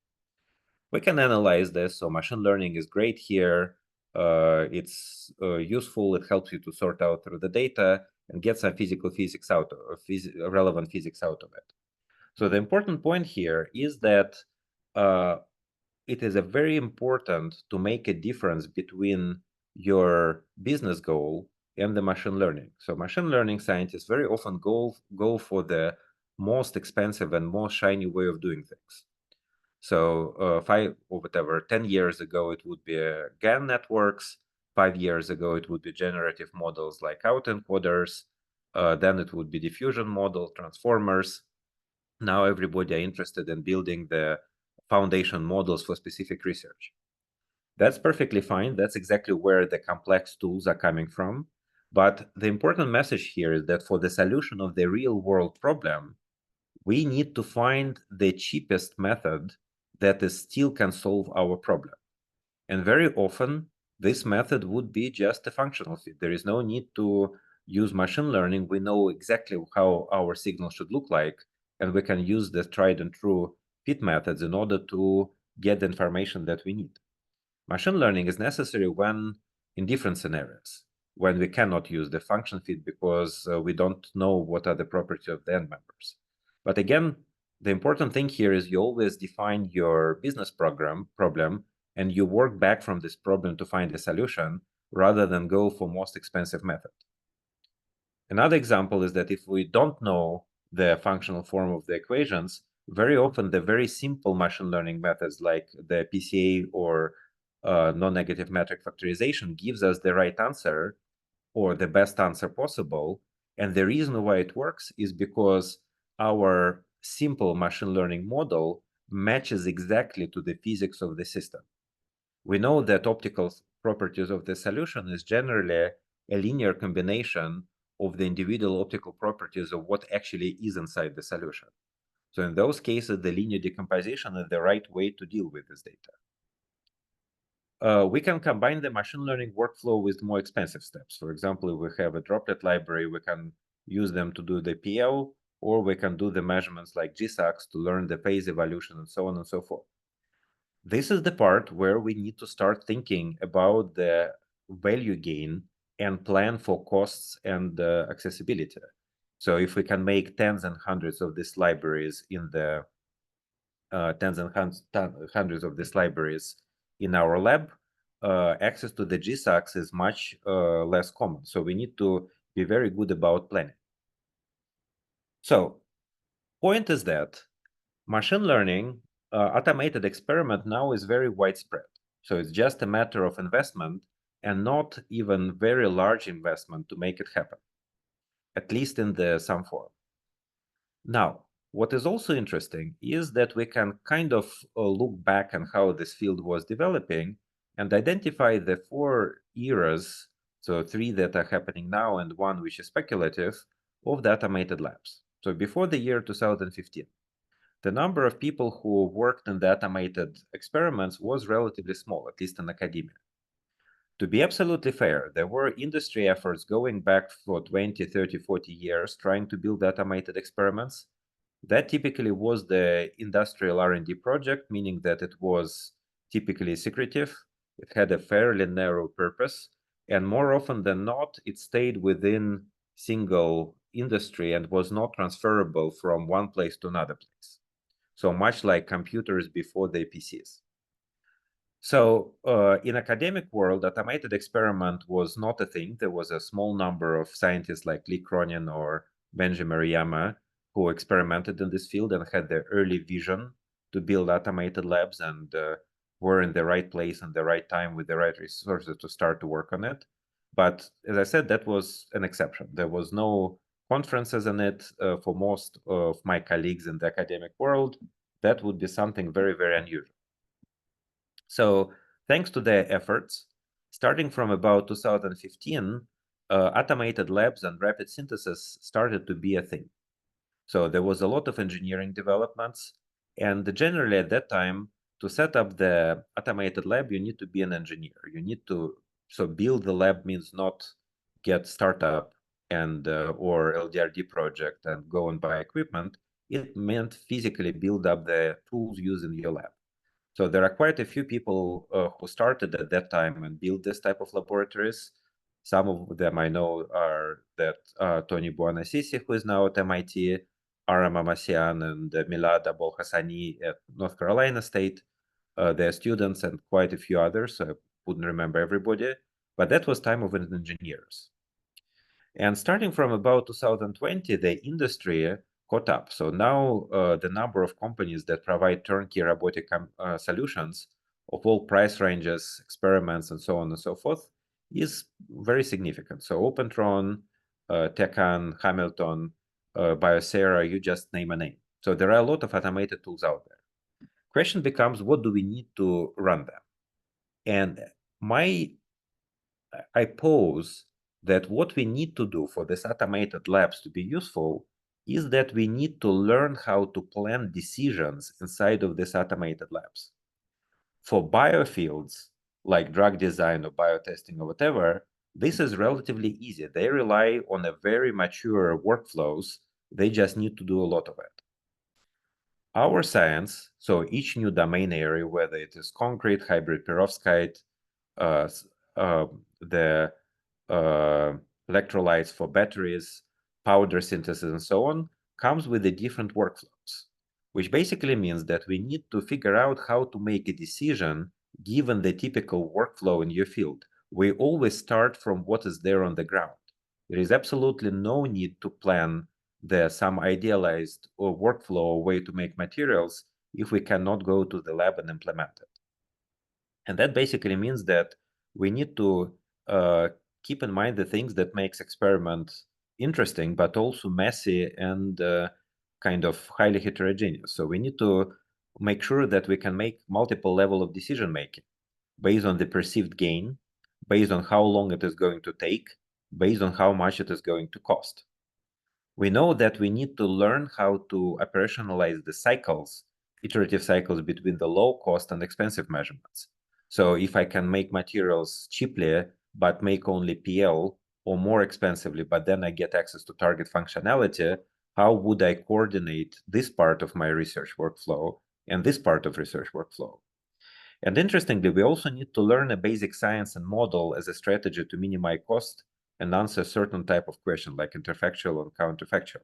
We can analyze this, so machine learning is great here. It's useful, it helps you to sort out through the data and get some physics out of relevant physics out of it. So the important point here is that it is a very important to make a difference between your business goal and the machine learning. So machine learning scientists very often go for the most expensive and most shiny way of doing things. So 10 years ago, it would be GAN networks. 5 years ago, it would be generative models like autoencoders. Then it would be diffusion model, transformers. Now everybody are interested in building the foundation models for specific research. That's perfectly fine. That's exactly where the complex tools are coming from. But the important message here is that for the solution of the real world problem, we need to find the cheapest method that still can solve our problem. And very often, this method would be just a functional fit. There is no need to use machine learning. We know exactly how our signal should look like, and we can use the tried and true fit methods in order to get the information that we need. Machine learning is necessary when in different scenarios, when we cannot use the function fit because we don't know what are the properties of the end members. But again, the important thing here is you always define your business problem and you work back from this problem to find a solution rather than go for most expensive method. Another example is that if we don't know the functional form of the equations, very often the very simple machine learning methods like the PCA or non-negative metric factorization gives us the right answer or the best answer possible. And the reason why it works is because our simple machine learning model matches exactly to the physics of the system. We know that optical properties of the solution is generally a linear combination of the individual optical properties of what actually is inside the solution. So in those cases, the linear decomposition is the right way to deal with this data. We can combine the machine learning workflow with more expensive steps. For example, if we have a droplet library, we can use them to do the PL, or we can do the measurements like GSAX to learn the phase evolution and so on and so forth. This is the part where we need to start thinking about the value gain and plan for costs and accessibility. So if we can make tens and hundreds of these libraries in the hundreds of these libraries in our lab, access to the GSAX is much less common. So we need to be very good about planning. So point is that machine learning automated experiment now is very widespread. So it's just a matter of investment and not even very large investment to make it happen, at least in some form. Now, what is also interesting is that we can kind of look back on how this field was developing and identify the 4 eras, so 3 that are happening now and 1 which is speculative, of the automated labs. So before the year 2015, the number of people who worked in the automated experiments was relatively small, at least in academia. To be absolutely fair, there were industry efforts going back for 20, 30, 40 years trying to build automated experiments. That typically was the industrial R&D project, meaning that it was typically secretive. It had a fairly narrow purpose, and more often than not, it stayed within single industry and was not transferable from one place to another place. So much like computers before the PCs. So in academic world, automated experiment was not a thing. There was a small number of scientists like Lee Cronin or Benji Maruyama who experimented in this field and had the early vision to build automated labs and were in the right place and the right time with the right resources to start to work on it. But as I said, that was an exception. There was no conferences on it for most of my colleagues in the academic world. That would be something very, very unusual. So thanks to their efforts, starting from about 2015, automated labs and rapid synthesis started to be a thing. So there was a lot of engineering developments. And generally at that time, to set up the automated lab, you need to be an engineer. You need to, so build the lab means not get startup and or LDRD project and go and buy equipment. It meant physically build up the tools used in your lab. So there are quite a few people who started at that time and built this type of laboratories. Some of them I know are that Tony Buonassisi, who is now at MIT, Ara Mamasian and Milad Abol Hassani at North Carolina State. They're students and quite a few others. So I wouldn't remember everybody, but that was time of engineers. And starting from about 2020, the industry caught up. So now the number of companies that provide turnkey robotic solutions of all price ranges, experiments, and so on and so forth is very significant. So Opentron, Tecan, Hamilton, Biosera, you just name a name. So there are a lot of automated tools out there. Question becomes, what do we need to run them? And I pose that what we need to do for these automated labs to be useful is that we need to learn how to plan decisions inside of these automated labs. For biofields, like drug design or biotesting or whatever, this is relatively easy. They rely on a very mature workflows. They just need to do a lot of it. Our science, so each new domain area, whether it is concrete, hybrid perovskite, the electrolytes for batteries, powder synthesis, and so on, comes with the different workflows, which basically means that we need to figure out how to make a decision given the typical workflow in your field. We always start from what is there on the ground. There is absolutely no need to plan some idealized or workflow or way to make materials if we cannot go to the lab and implement it. And that basically means that we need to keep in mind the things that makes experiment interesting, but also messy and kind of highly heterogeneous. So we need to make sure that we can make multiple level of decision making based on the perceived gain, based on how long it is going to take, based on how much it is going to cost. We know that we need to learn how to operationalize the cycles, iterative cycles between the low cost and expensive measurements. So if I can make materials cheaply, but make only PL, or more expensively, but then I get access to target functionality, how would I coordinate this part of my research workflow and this part of research workflow? And interestingly, we also need to learn a basic science and model as a strategy to minimize cost and answer a certain type of question like interfactual and counterfactual.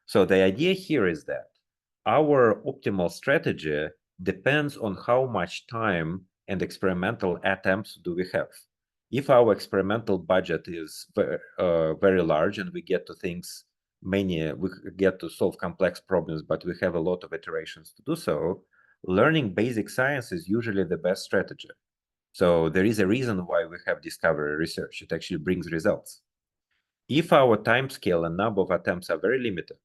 So the idea here is that our optimal strategy depends on how much time and experimental attempts do we have. If our experimental budget is very large and we get to we get to solve complex problems, but we have a lot of iterations to do so, learning basic science is usually the best strategy. So there is a reason why we have discovery research. It actually brings results. If our time scale and number of attempts are very limited,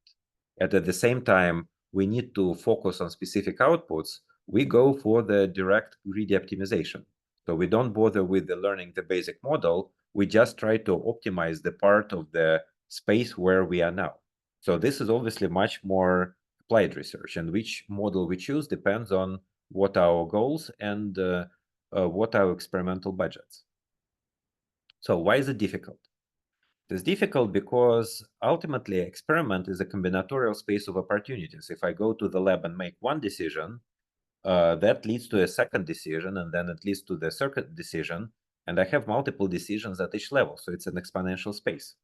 and at the same time, we need to focus on specific outputs, we go for the direct greedy optimization. So we don't bother with learning the basic model. We just try to optimize the part of the space where we are now. So this is obviously much more applied research, and which model we choose depends on what our goals and what our experimental budgets. So why is it difficult? It's difficult because ultimately experiment is a combinatorial space of opportunities. If I go to the lab and make one decision, that leads to a second decision, and then it leads to the third decision, and I have multiple decisions at each level, so it's an exponential space.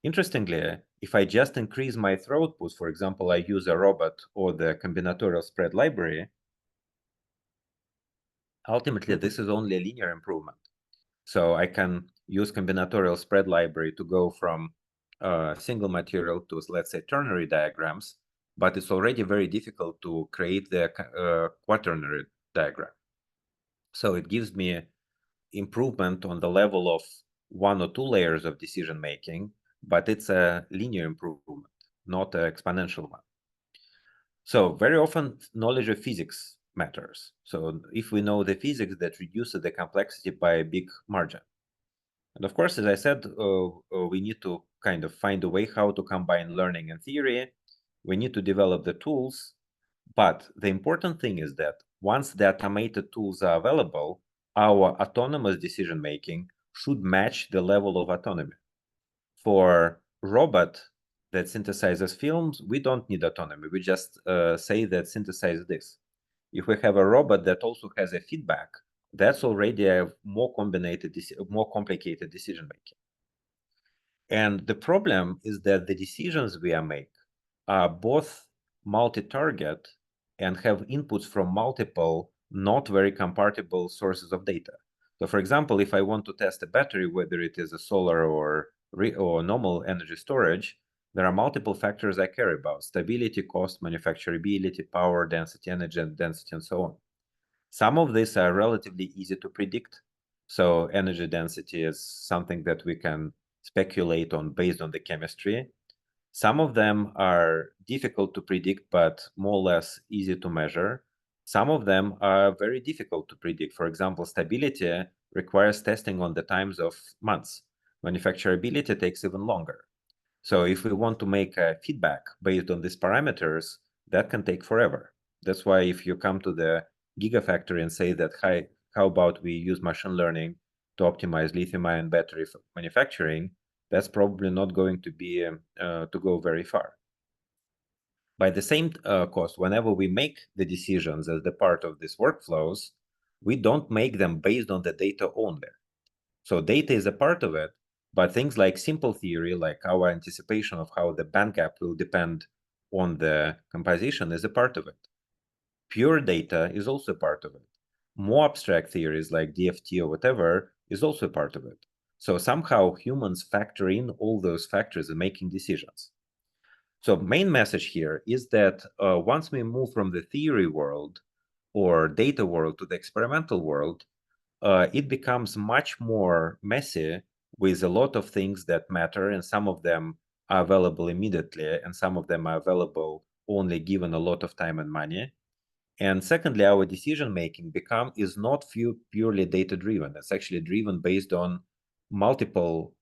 Interestingly, if I just increase my throughput, for example, I use a robot or the combinatorial spread library, ultimately this is only a linear improvement. So I can use combinatorial spread library to go from single material to, let's say, ternary diagrams, but it's already very difficult to create the quaternary diagram. So it gives me improvement on the level of 1 or 2 layers of decision making, but it's a linear improvement, not an exponential one. So very often knowledge of physics matters. So if we know the physics, that reduces the complexity by a big margin. And of course, as I said, we need to kind of find a way how to combine learning and theory. We need to develop the tools. But the important thing is that once the automated tools are available, our autonomous decision-making should match the level of autonomy. For robot that synthesizes films, we don't need autonomy. We just say that synthesize this. If we have a robot that also has a feedback, that's already a more complicated decision making. And the problem is that the decisions we make are both multi-target and have inputs from multiple, not very compatible sources of data. So for example, if I want to test a battery, whether it is a solar or normal energy storage, there are multiple factors I care about: stability, cost, manufacturability, power density, energy density, and so on. Some of these are relatively easy to predict. So energy density is something that we can speculate on based on the chemistry. Some of them are difficult to predict, but more or less easy to measure. Some of them are very difficult to predict. For example, stability requires testing on the times of months. Manufacturability takes even longer. So if we want to make a feedback based on these parameters, that can take forever. That's why if you come to the Gigafactory and say that, hi, how about we use machine learning to optimize lithium-ion battery manufacturing, that's probably not going to be to go very far. By the same cost, whenever we make the decisions as the part of these workflows, we don't make them based on the data only. So data is a part of it, but things like simple theory, like our anticipation of how the band gap will depend on the composition, is a part of it. Pure data is also part of it. More abstract theories like DFT or whatever is also part of it. So somehow humans factor in all those factors in making decisions. So main message here is that once we move from the theory world or data world to the experimental world, it becomes much more messy with a lot of things that matter, and some of them are available immediately, and some of them are available only given a lot of time and money. And secondly, our decision making is not purely data driven. It's actually driven based on multiple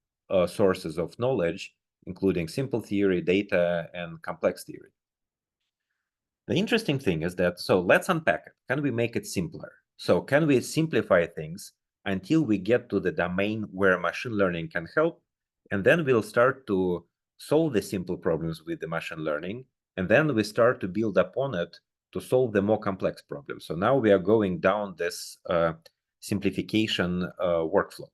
sources of knowledge, including simple theory, data, and complex theory. The interesting thing is that, so let's unpack it. Can we make it simpler? So can we simplify things until we get to the domain where machine learning can help? And then we'll start to solve the simple problems with the machine learning. And then we start to build upon it to solve the more complex problems. So now we are going down this simplification workflow.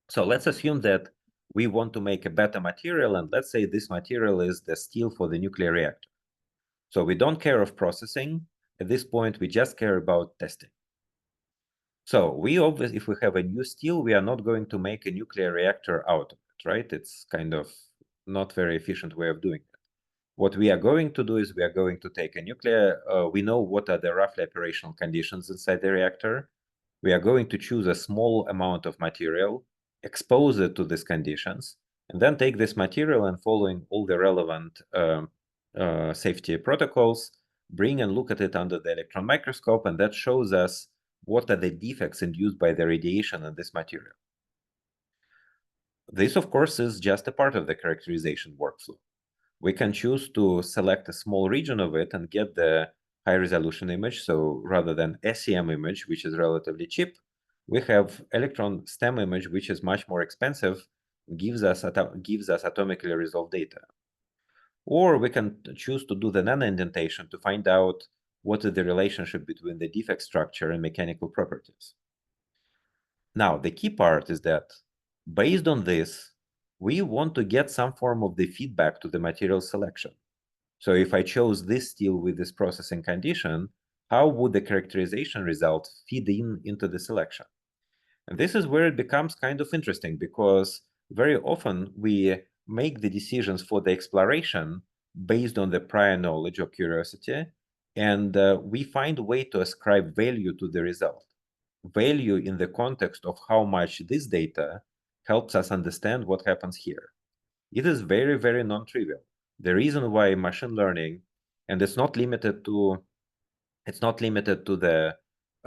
So let's assume that we want to make a better material, and let's say this material is the steel for the nuclear reactor. So we don't care of processing. At this point, we just care about testing. So we obviously, if we have a new steel, we are not going to make a nuclear reactor out of it, right? It's kind of not very efficient way of doing it. What we are going to do is we are going to take a nuclear, we know what are the roughly operational conditions inside the reactor. We are going to choose a small amount of material, expose it to these conditions, and then take this material and following all the relevant safety protocols, bring and look at it under the electron microscope, and that shows us what are the defects induced by the radiation in this material. This, of course, is just a part of the characterization workflow. We can choose to select a small region of it and get the high resolution image. So rather than SEM image, which is relatively cheap, we have electron stem image, which is much more expensive, gives us atomically resolved data. Or we can choose to do the nano-indentation to find out what is the relationship between the defect structure and mechanical properties. Now, the key part is that based on this, we want to get some form of the feedback to the material selection. So if I chose this steel with this processing condition, how would the characterization result feed into the selection? And this is where it becomes kind of interesting, because very often we make the decisions for the exploration based on the prior knowledge or curiosity, and we find a way to ascribe value to the result. Value in the context of how much this data helps us understand what happens here. It is very, very non-trivial. The reason why machine learning, and it's not limited to the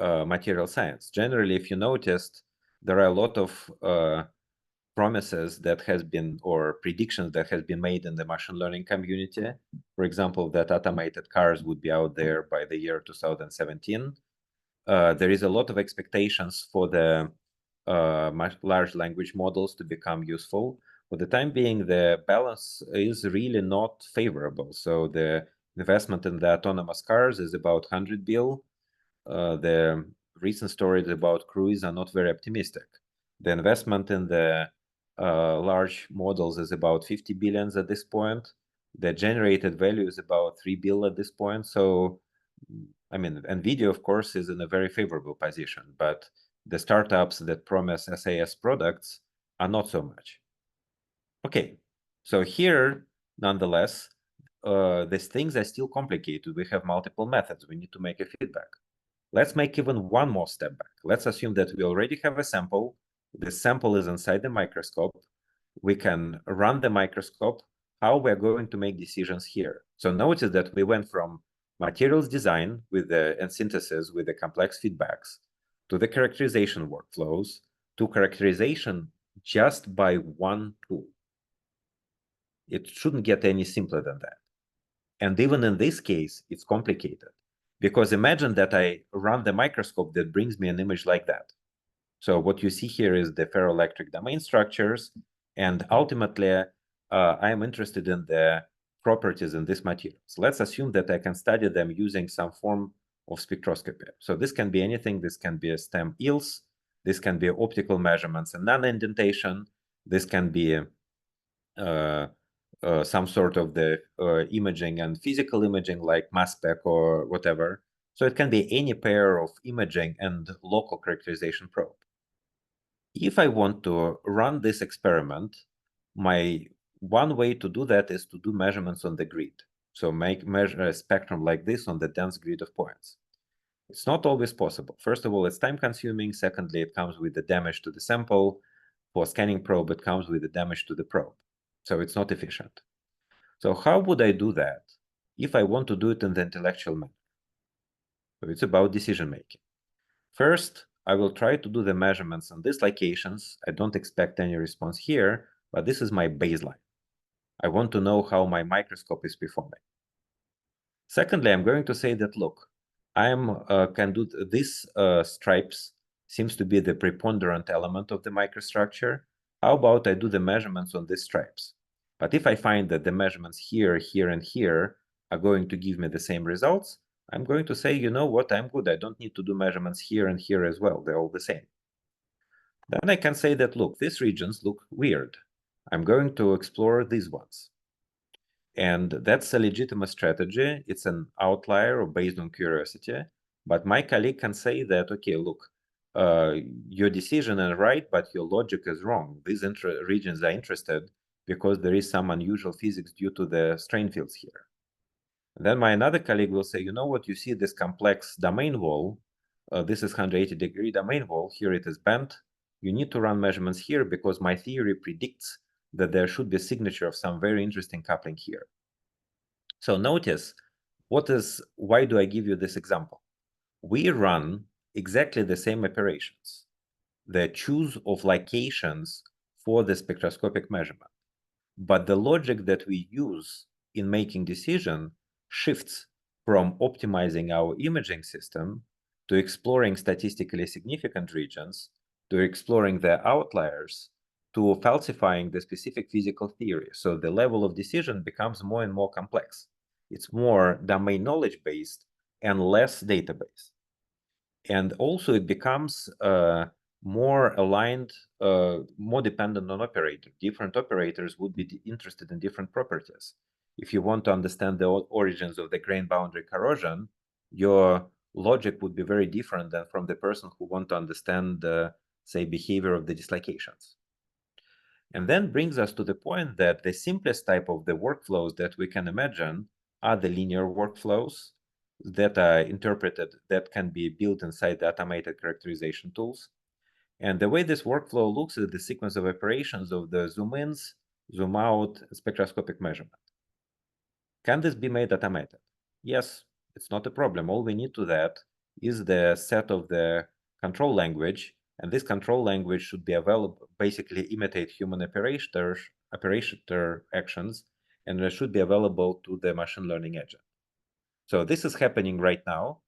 material science. Generally, if you noticed, there are a lot of promises that has been, or predictions that has been made in the machine learning community. For example, that automated cars would be out there by the year 2017. There is a lot of expectations for the large language models to become useful. For the time being, the balance is really not favorable. So the investment in the autonomous cars is about 100 bill. The recent stories about Cruise are not very optimistic. The investment in the large models is about 50 billions at this point. The generated value is about 3 billion at this point. So, I mean, NVIDIA, of course, is in a very favorable position, but the startups that promise SAS products are not so much. Okay, so here, nonetheless, these things are still complicated. We have multiple methods. We need to make a feedback. Let's make even one more step back. Let's assume that we already have a sample. This sample is inside the microscope. We can run the microscope. How we're going to make decisions here. So notice that we went from materials design and synthesis with the complex feedbacks to the characterization workflows to characterization just by one tool. It shouldn't get any simpler than that. And even in this case, it's complicated. Because imagine that I run the microscope that brings me an image like that. So what you see here is the ferroelectric domain structures. And ultimately, I'm interested in the properties in these materials. Let's assume that I can study them using some form of spectroscopy. So this can be anything. This can be a STEM EELS. This can be optical measurements and non-indentation. This can be some sort of the imaging and physical imaging like mass spec or whatever. So it can be any pair of imaging and local characterization probe. If I want to run this experiment, my one way to do that is to do measurements on the grid. So measure a spectrum like this on the dense grid of points. It's not always possible. First of all, it's time consuming. Secondly, it comes with the damage to the sample. For scanning probe, it comes with the damage to the probe. So it's not efficient. So how would I do that if I want to do it in the intellectual manner? So it's about decision making. First, I will try to do the measurements on these locations. I don't expect any response here, but this is my baseline. I want to know how my microscope is performing. Secondly, I'm going to say that, look, I can do these stripes seems to be the preponderant element of the microstructure. How about I do the measurements on these stripes? But if I find that the measurements here, here, and here are going to give me the same results, I'm going to say, you know what, I'm good. I don't need to do measurements here and here as well. They're all the same. Then I can say that, look, these regions look weird. I'm going to explore these ones. And that's a legitimate strategy. It's an outlier or based on curiosity. But my colleague can say that, okay, look, your decision is right, but your logic is wrong. These regions are interested because there is some unusual physics due to the strain fields here. And then my another colleague will say, you know what, you see this complex domain wall. This is 180-degree domain wall. Here it is bent. You need to run measurements here because my theory predicts that there should be a signature of some very interesting coupling here. So notice, why do I give you this example? We run exactly the same operations, the choose of locations for the spectroscopic measurement. But the logic that we use in making decision shifts from optimizing our imaging system to exploring statistically significant regions, to exploring the outliers, to falsifying the specific physical theory. So the level of decision becomes more and more complex. It's more domain knowledge based and less database. And also it becomes more aligned, more dependent on operator. Different operators would be interested in different properties. If you want to understand the origins of the grain boundary corrosion, your logic would be very different than from the person who want to understand the, say, behavior of the dislocations. And then brings us to the point that the simplest type of the workflows that we can imagine are the linear workflows that are interpreted, that can be built inside the automated characterization tools. And the way this workflow looks is the sequence of operations of the zoom-ins, zoom-out, spectroscopic measurement. Can this be made automated? Yes, it's not a problem. All we need to that is the set of the control language, and this control language should be available, basically imitate human operator actions, and it should be available to the machine learning agent. So this is happening right now,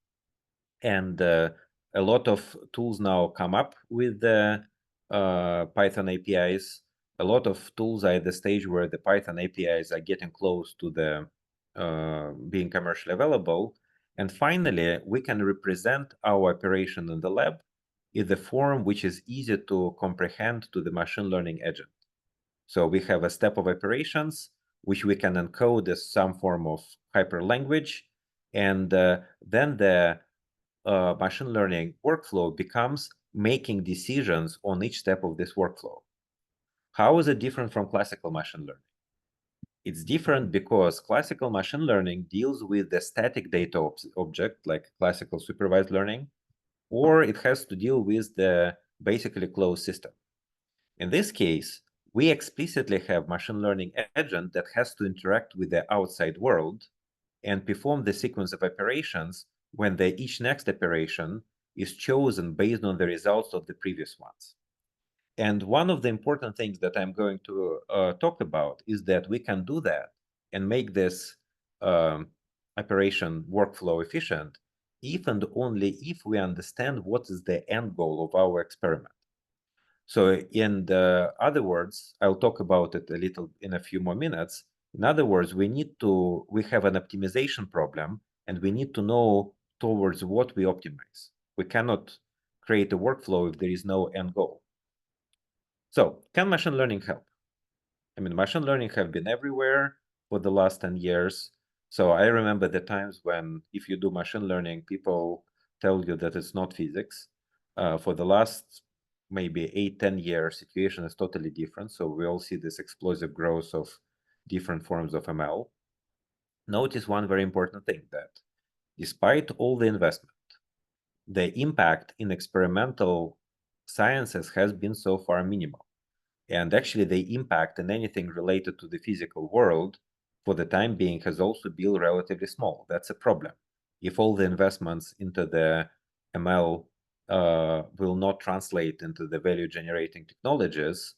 and a lot of tools now come up with the Python APIs. A lot of tools are at the stage where the Python APIs are getting close to the being commercially available. And finally, we can represent our operation in the lab in the form which is easy to comprehend to the machine learning agent. So we have a step of operations which we can encode as some form of hyperlanguage, and then the machine learning workflow becomes making decisions on each step of this workflow. How is it different from classical machine learning? It's different because classical machine learning deals with the static data object, like classical supervised learning, or it has to deal with the basically closed system. In this case, we explicitly have machine learning agent that has to interact with the outside world and perform the sequence of operations when each next operation is chosen based on the results of the previous ones. And one of the important things that I'm going to talk about is that we can do that and make this operation workflow efficient if and only if we understand what is the end goal of our experiment. So in other words, I'll talk about it a little in a few more minutes, In other words, we have an optimization problem, and we need to know towards what we optimize. We cannot create a workflow if there is no end goal. So can machine learning help? I mean, machine learning have been everywhere for the last 10 years. So I remember the times when if you do machine learning, people tell you that it's not physics. For the last maybe 8-10 years, situation is totally different. So we all see this explosive growth of different forms of ML. Notice one very important thing, that despite all the investment, the impact in experimental sciences has been so far minimal. And actually, the impact in anything related to the physical world for the time being has also been relatively small. That's a problem. If all the investments into the ML will not translate into the value generating technologies,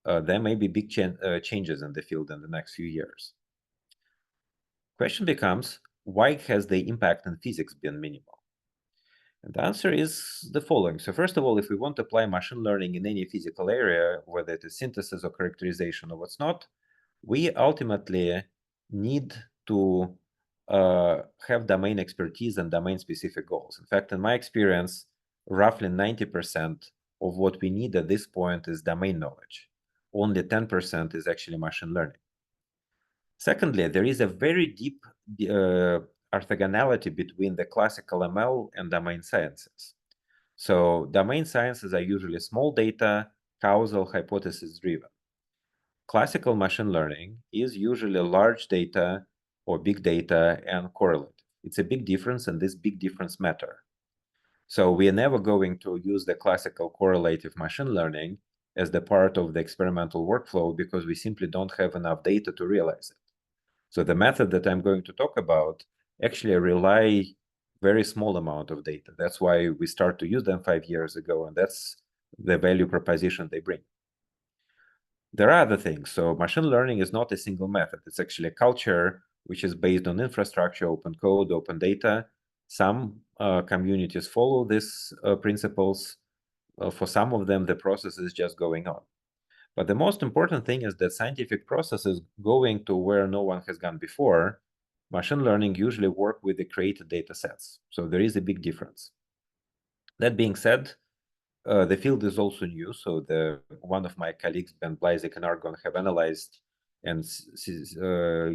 there may be big changes in the field in the next few years. Question becomes, why has the impact in physics been minimal? And the answer is the following. So first of all, if we want to apply machine learning in any physical area, whether it is synthesis or characterization or what's not, we ultimately need to have domain expertise and domain-specific goals. In fact, in my experience, roughly 90% of what we need at this point is domain knowledge. Only 10% is actually machine learning. Secondly, there is a very deep orthogonality between the classical ML and domain sciences. So domain sciences are usually small data, causal, hypothesis driven. Classical machine learning is usually large data or big data and correlative. It's a big difference, and this big difference matter. So we are never going to use the classical correlative machine learning as the part of the experimental workflow because we simply don't have enough data to realize it. So the method that I'm going to talk about actually rely very small amount of data. That's why we start to use them 5 years ago, and that's the value proposition they bring. There are other things. So machine learning is not a single method. It's actually a culture which is based on infrastructure, open code, open data. Some communities follow these principles. For some of them, the process is just going on. But the most important thing is that scientific process is going to where no one has gone before. Machine learning usually work with the created data sets. So there is a big difference. That being said, the field is also new. So one of my colleagues, Ben Blyzik and Argon, have analyzed and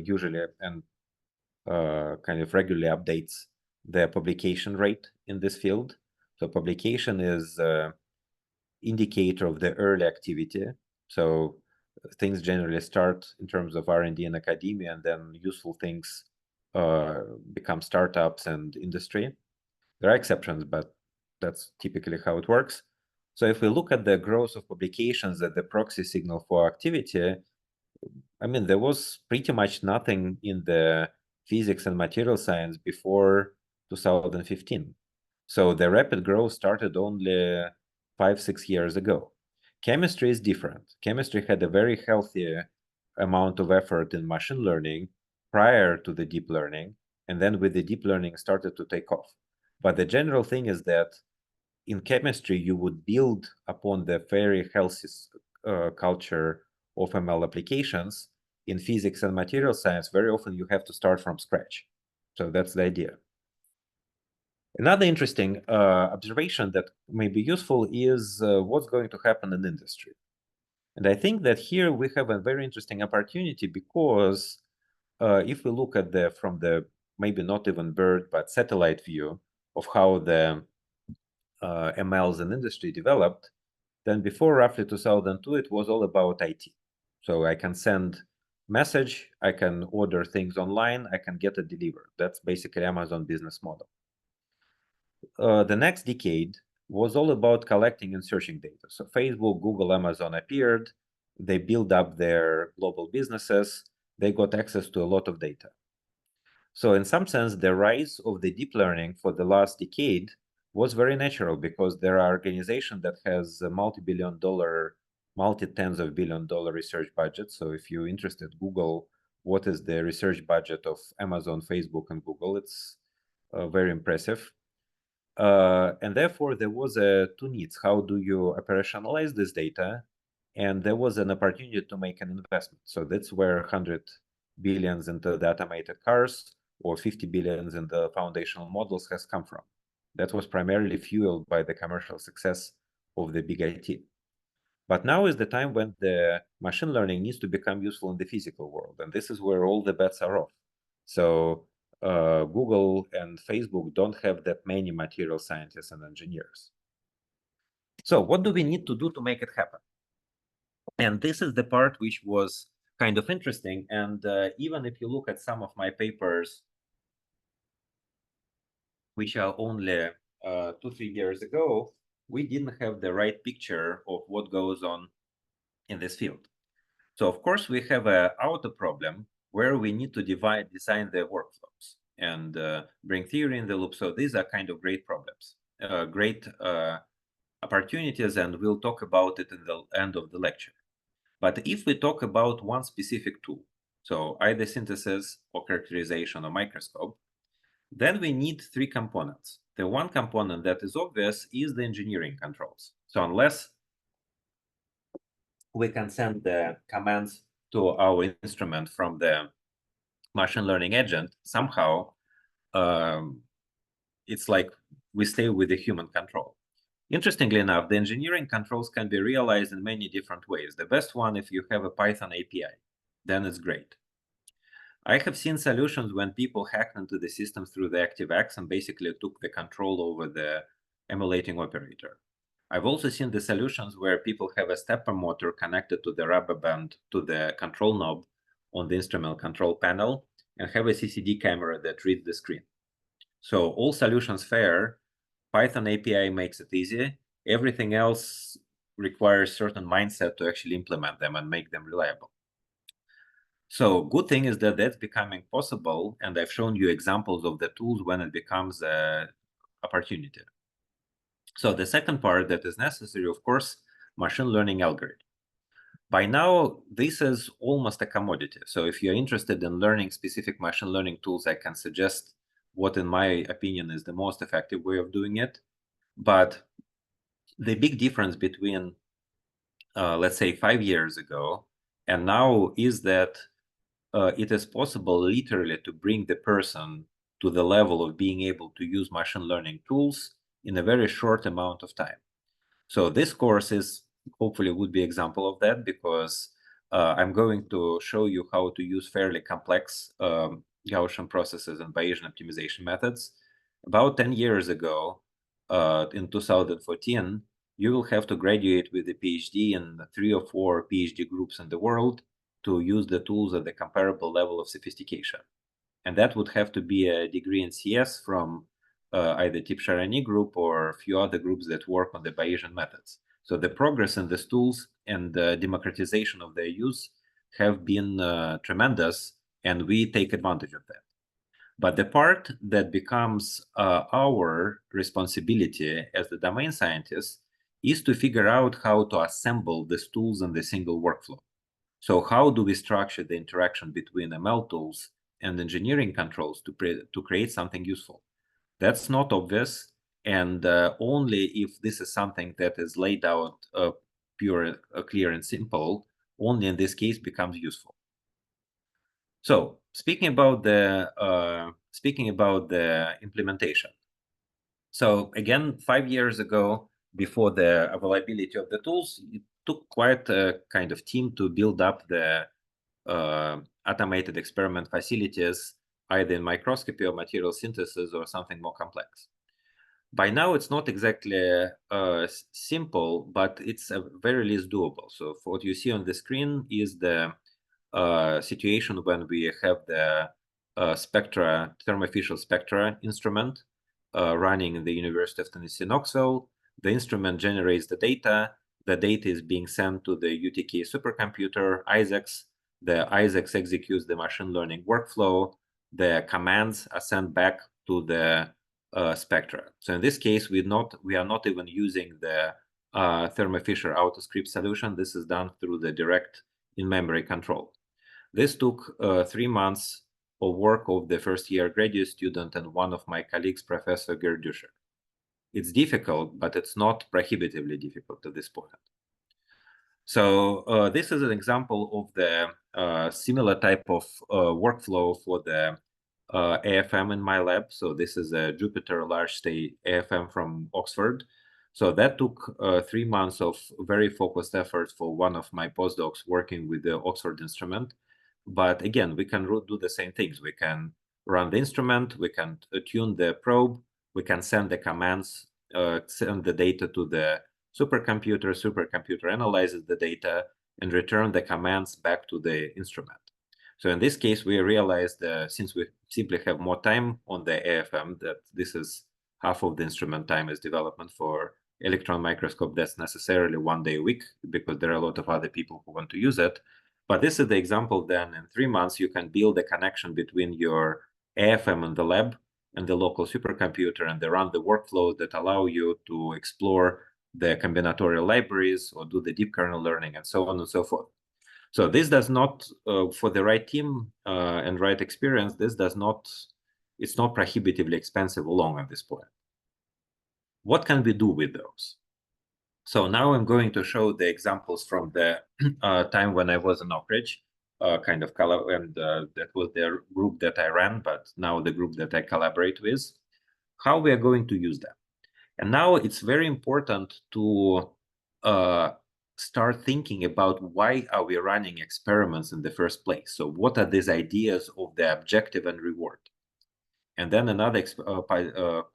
usually and kind of regularly updates the publication rate in this field. So publication is indicator of the early activity. So things generally start in terms of R&D in academia, and then useful things become startups and industry. There are exceptions, but that's typically how it works. So if we look at the growth of publications at the proxy signal for activity, I mean, there was pretty much nothing in the physics and material science before 2015. So the rapid growth started only 5-6 years ago. Chemistry is different. Chemistry had a very healthy amount of effort in machine learning prior to the deep learning, and then with the deep learning started to take off. But the general thing is that in chemistry, you would build upon the very healthy culture of ML applications. In physics and material science, very often you have to start from scratch. So that's the idea. Another interesting observation that may be useful is what's going to happen in industry. And I think that here we have a very interesting opportunity because if we look at from the maybe not even bird, but satellite view of how the MLs in industry developed, then before roughly 2002, it was all about IT. So I can send message, I can order things online, I can get it delivered. That's basically Amazon business model. The next decade was all about collecting and searching data. So Facebook, Google, Amazon appeared, they built up their global businesses, they got access to a lot of data. So in some sense, the rise of the deep learning for the last decade was very natural because there are organizations that has a multi-billion dollar, multi-tens of billion dollar research budget. So if you're interested, Google, what is the research budget of Amazon, Facebook, and Google? It's very impressive. And therefore, there was two needs. How do you operationalize this data? And there was an opportunity to make an investment. So that's where $100 billions into the automated cars or 50 billions in the foundational models has come from. That was primarily fueled by the commercial success of the big IT. But now is the time when the machine learning needs to become useful in the physical world, and this is where all the bets are off. So Google and Facebook don't have that many material scientists and engineers. So what do we need to do to make it happen? And this is the part which was kind of interesting. And even if you look at some of my papers, which are only 2-3 years ago, we didn't have the right picture of what goes on in this field. So of course, we have a auto problem where we need to design the workflows and bring theory in the loop. So these are kind of great problems, great opportunities, and we'll talk about it in the end of the lecture. But if we talk about one specific tool, so either synthesis or characterization or microscope, then we need 3 components. The one component that is obvious is the engineering controls. So unless we can send the commands to our instrument from the machine learning agent, somehow it's like we stay with the human control. Interestingly enough, the engineering controls can be realized in many different ways. The best one, if you have a Python API, then it's great. I have seen solutions when people hacked into the system through the ActiveX and basically took the control over the emulating operator. I've also seen the solutions where people have a stepper motor connected to the rubber band to the control knob on the instrument control panel and have a CCD camera that reads the screen. So all solutions fair. Python API makes it easy. Everything else requires certain mindset to actually implement them and make them reliable. So good thing is that that's becoming possible, and I've shown you examples of the tools when it becomes an opportunity. So the second part that is necessary, of course, machine learning algorithm. By now, this is almost a commodity. So if you're interested in learning specific machine learning tools, I can suggest what, in my opinion, is the most effective way of doing it. But the big difference between, let's say, 5 years ago and now is that it is possible literally to bring the person to the level of being able to use machine learning tools in a very short amount of time. So this course is hopefully would be an example of that, because I'm going to show you how to use fairly complex Gaussian processes and Bayesian optimization methods. About 10 years ago, in 2014, you will have to graduate with a PhD in 3 or 4 PhD groups in the world to use the tools at the comparable level of sophistication. And that would have to be a degree in CS from either Tip Sharani group or a few other groups that work on the Bayesian methods. So the progress in these tools and the democratization of their use have been tremendous, and we take advantage of that. But the part that becomes our responsibility as the domain scientists is to figure out how to assemble these tools in the single workflow. So how do we structure the interaction between ML tools and engineering controls to create something useful? That's not obvious, and only if this is something that is laid out pure, clear, and simple, only in this case becomes useful. So speaking about the implementation. So again, 5 years ago, before the availability of the tools, it took quite a kind of team to build up the automated experiment facilities, either in microscopy or material synthesis or something more complex. By now, it's not exactly simple, but it's very least doable. So for what you see on the screen is the situation when we have the spectra, thermoofficial spectra instrument running in the University of Tennessee, Knoxville. The instrument generates the data. The data is being sent to the UTK supercomputer, ISACs. The ISACs executes the machine learning workflow. The commands are sent back to the spectra. So in this case, we are not even using the Thermo Fisher AutoScript solution. This is done through the direct in-memory control. This took 3 months of work of the first-year graduate student and one of my colleagues, Professor Gerd Duscher. It's difficult, but it's not prohibitively difficult at this point. So this is an example of the similar type of workflow for the AFM in my lab. So this is a Jupyter large state AFM from Oxford. So that took 3 months of very focused effort for one of my postdocs working with the Oxford instrument. But again, we can do the same things. We can run the instrument, we can tune the probe, we can send the commands, send the data to the supercomputer analyzes the data and return the commands back to the instrument. So in this case, we realized since we simply have more time on the AFM, that this is half of the instrument time is development for electron microscope. That's necessarily 1 day a week because there are a lot of other people who want to use it. But this is the example. Then in 3 months, you can build a connection between your AFM in the lab and the local supercomputer, and they run the workflows that allow you to explore the combinatorial libraries or do the deep kernel learning and so on and so forth. So this does not, for the right team and right experience, this does not, it's not prohibitively expensive alone at this point. What can we do with those? So now I'm going to show the examples from the time when I was in Oak Ridge, kind of color, and that was the group that I ran, but now the group that I collaborate with, how we are going to use them. And now it's very important to start thinking about why are we running experiments in the first place? So what are these ideas of the objective and reward? And then another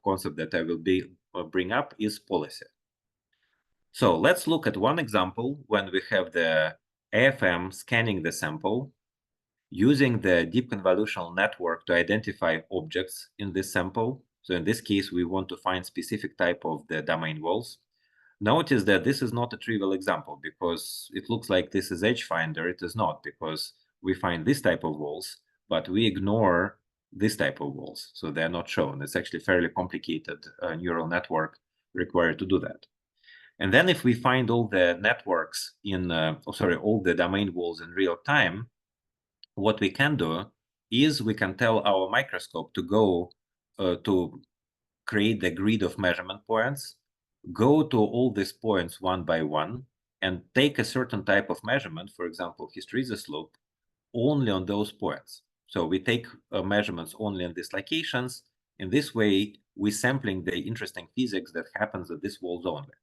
concept that I will bring up is policy. So let's look at one example when we have the AFM scanning the sample, using the deep convolutional network to identify objects in this sample. So in this case, we want to find specific type of the domain walls. Notice that this is not a trivial example because it looks like this is edge finder. It is not, because we find this type of walls, but we ignore this type of walls. So they're not shown. It's actually fairly complicated neural network required to do that. And then if we find all the networks in, all the domain walls in real time, what we can do is we can tell our microscope to go to create the grid of measurement points, go to all these points one by one, and take a certain type of measurement, for example, hysteresis loop, only on those points. So we take measurements only in these locations. In this way, we're sampling the interesting physics that happens at these walls only.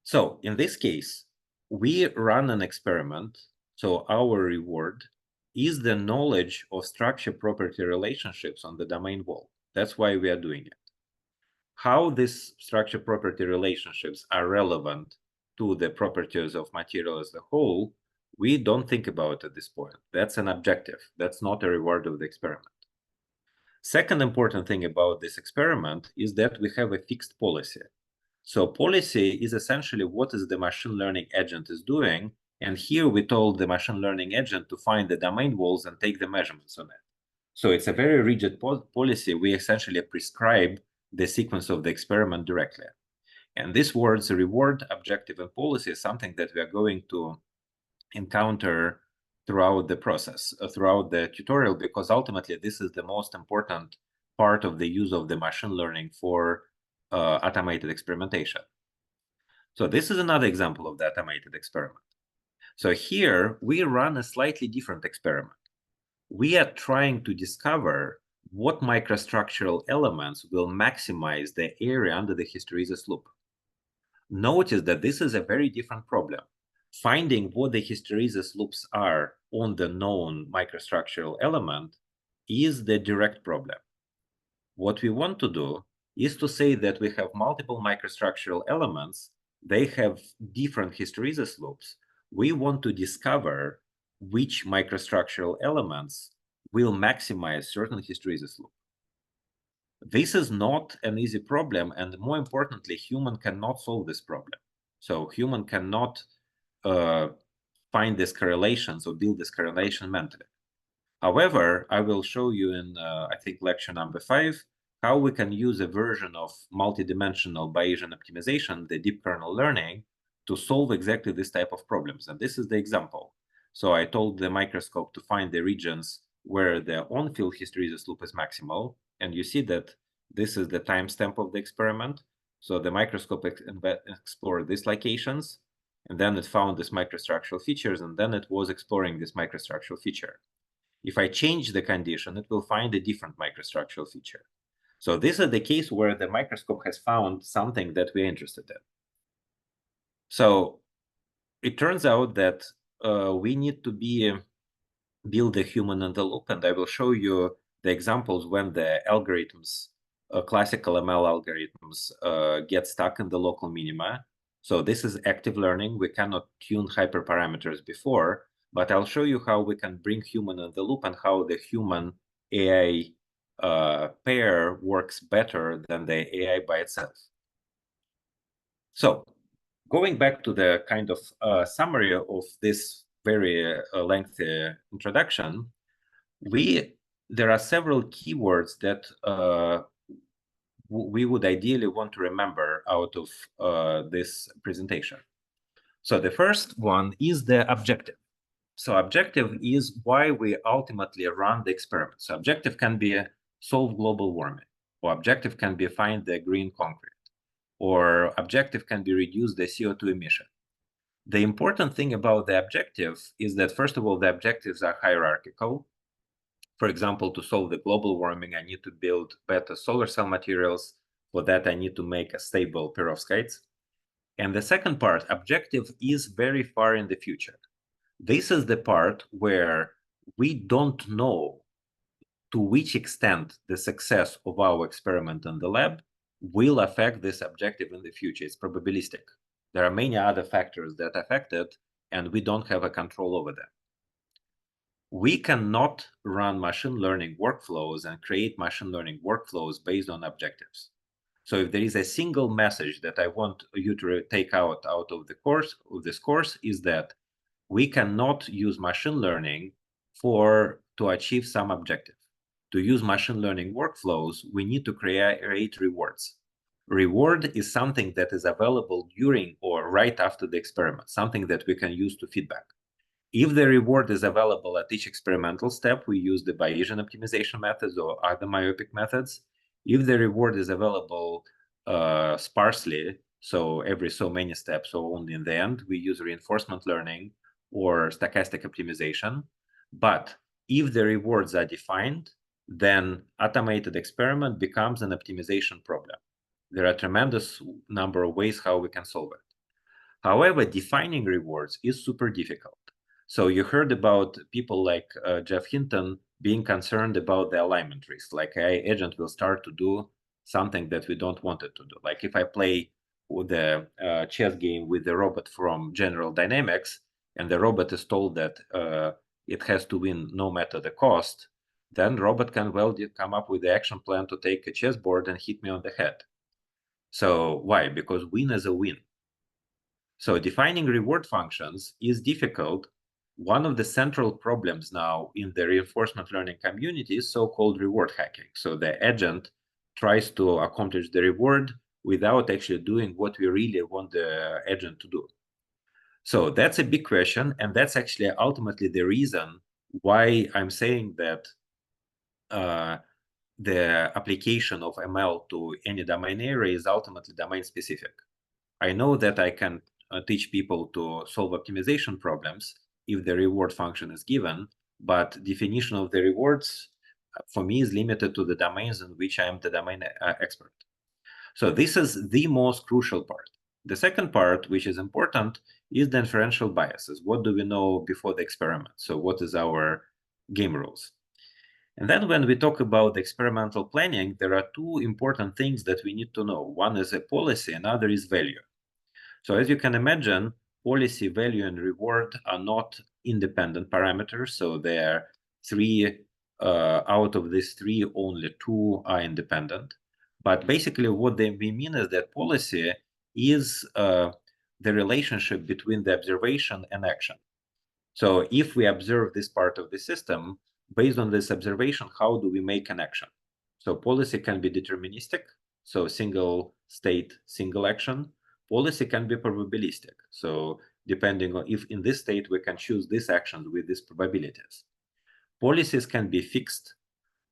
So in this case, we run an experiment. So our reward is the knowledge of structure property relationships on the domain wall. That's why we are doing it. How these structure property relationships are relevant to the properties of material as a whole, we don't think about at this point. That's an objective. That's not a reward of the experiment. Second important thing about this experiment is that we have a fixed policy. So policy is essentially what is the machine learning agent is doing. And here we told the machine learning agent to find the domain walls and take the measurements on it. So it's a very rigid policy. We essentially prescribe the sequence of the experiment directly. And this words, reward, objective, and policy is something that we are going to encounter throughout the process, throughout the tutorial, because ultimately this is the most important part of the use of the machine learning for automated experimentation. So this is another example of the automated experiment. So here we run a slightly different experiment. We are trying to discover what microstructural elements will maximize the area under the hysteresis loop. Notice that this is a very different problem. Finding what the hysteresis loops are on the known microstructural element is the direct problem. What we want to do is to say that we have multiple microstructural elements. They have different hysteresis loops. We want to discover which microstructural elements will maximize certain hysteresis loop. This is not an easy problem, and more importantly, human cannot solve this problem. So human cannot find these correlations or build this correlation mentally. However, I will show you in, I think, lecture number 5, how we can use a version of multidimensional Bayesian optimization, the deep kernel learning, to solve exactly this type of problems. And this is the example. So I told the microscope to find the regions where the on-field hysteresis loop is maximal. And you see that this is the timestamp of the experiment. So the microscope explored these locations. And then it found this microstructural features, and then it was exploring this microstructural feature. If I change the condition, it will find a different microstructural feature. So this is the case where the microscope has found something that we're interested in. So it turns out that we need to build a human in the loop, and I will show you the examples when the algorithms, classical ML algorithms, get stuck in the local minima. So this is active learning. We cannot tune hyperparameters before, but I'll show you how we can bring human in the loop and how the human AI pair works better than the AI by itself. So going back to the kind of summary of this very lengthy introduction, there are several keywords that we would ideally want to remember out of this presentation. So the first one is the objective. So objective is why we ultimately run the experiment. So objective can be solve global warming, or objective can be find the green concrete, or objective can be reduce the CO2 emission. The important thing about the objective is that, first of all, the objectives are hierarchical. For example, to solve the global warming, I need to build better solar cell materials. For that, I need to make a stable perovskites. And the second part, objective, is very far in the future. This is the part where we don't know to which extent the success of our experiment in the lab will affect this objective in the future. It's probabilistic. There are many other factors that affect it, and we don't have a control over them. We cannot run machine learning workflows and create machine learning workflows based on objectives. So if there is a single message that I want you to take out of this course is that we cannot use machine learning to achieve some objective. To use machine learning workflows, we need to create rewards. Reward is something that is available during or right after the experiment, something that we can use to feedback. If the reward is available at each experimental step, we use the Bayesian optimization methods or other myopic methods. If the reward is available sparsely, so every so many steps or only in the end, we use reinforcement learning or stochastic optimization. But if the rewards are defined, then automated experiment becomes an optimization problem. There are a tremendous number of ways how we can solve it. However, defining rewards is super difficult. So you heard about people like Jeff Hinton being concerned about the alignment risk, like AI agent will start to do something that we don't want it to do. Like if I play the chess game with the robot from General Dynamics, and the robot is told that it has to win no matter the cost, then robot can well come up with the action plan to take a chessboard and hit me on the head. So why? Because win is a win. So defining reward functions is difficult. One of the central problems now in the reinforcement learning community is so-called reward hacking. So the agent tries to accomplish the reward without actually doing what we really want the agent to do. So that's a big question, and that's actually ultimately the reason why I'm saying that the application of ML to any domain area is ultimately domain specific. I know that I can teach people to solve optimization problems if the reward function is given, but definition of the rewards for me is limited to the domains in which I am the domain expert. So this is the most crucial part. The second part, which is important, is the inferential biases. What do we know before the experiment? So what is our game rules? And then when we talk about experimental planning, there are two important things that we need to know. One is a policy, another is value. So as you can imagine, policy, value, and reward are not independent parameters. So there are three, out of these three, only two are independent. But basically what we mean is that policy is the relationship between the observation and action. So if we observe this part of the system, based on this observation, how do we make an action? So policy can be deterministic, so single state, single action. Policy can be probabilistic. So depending on if in this state we can choose these actions with these probabilities. Policies can be fixed.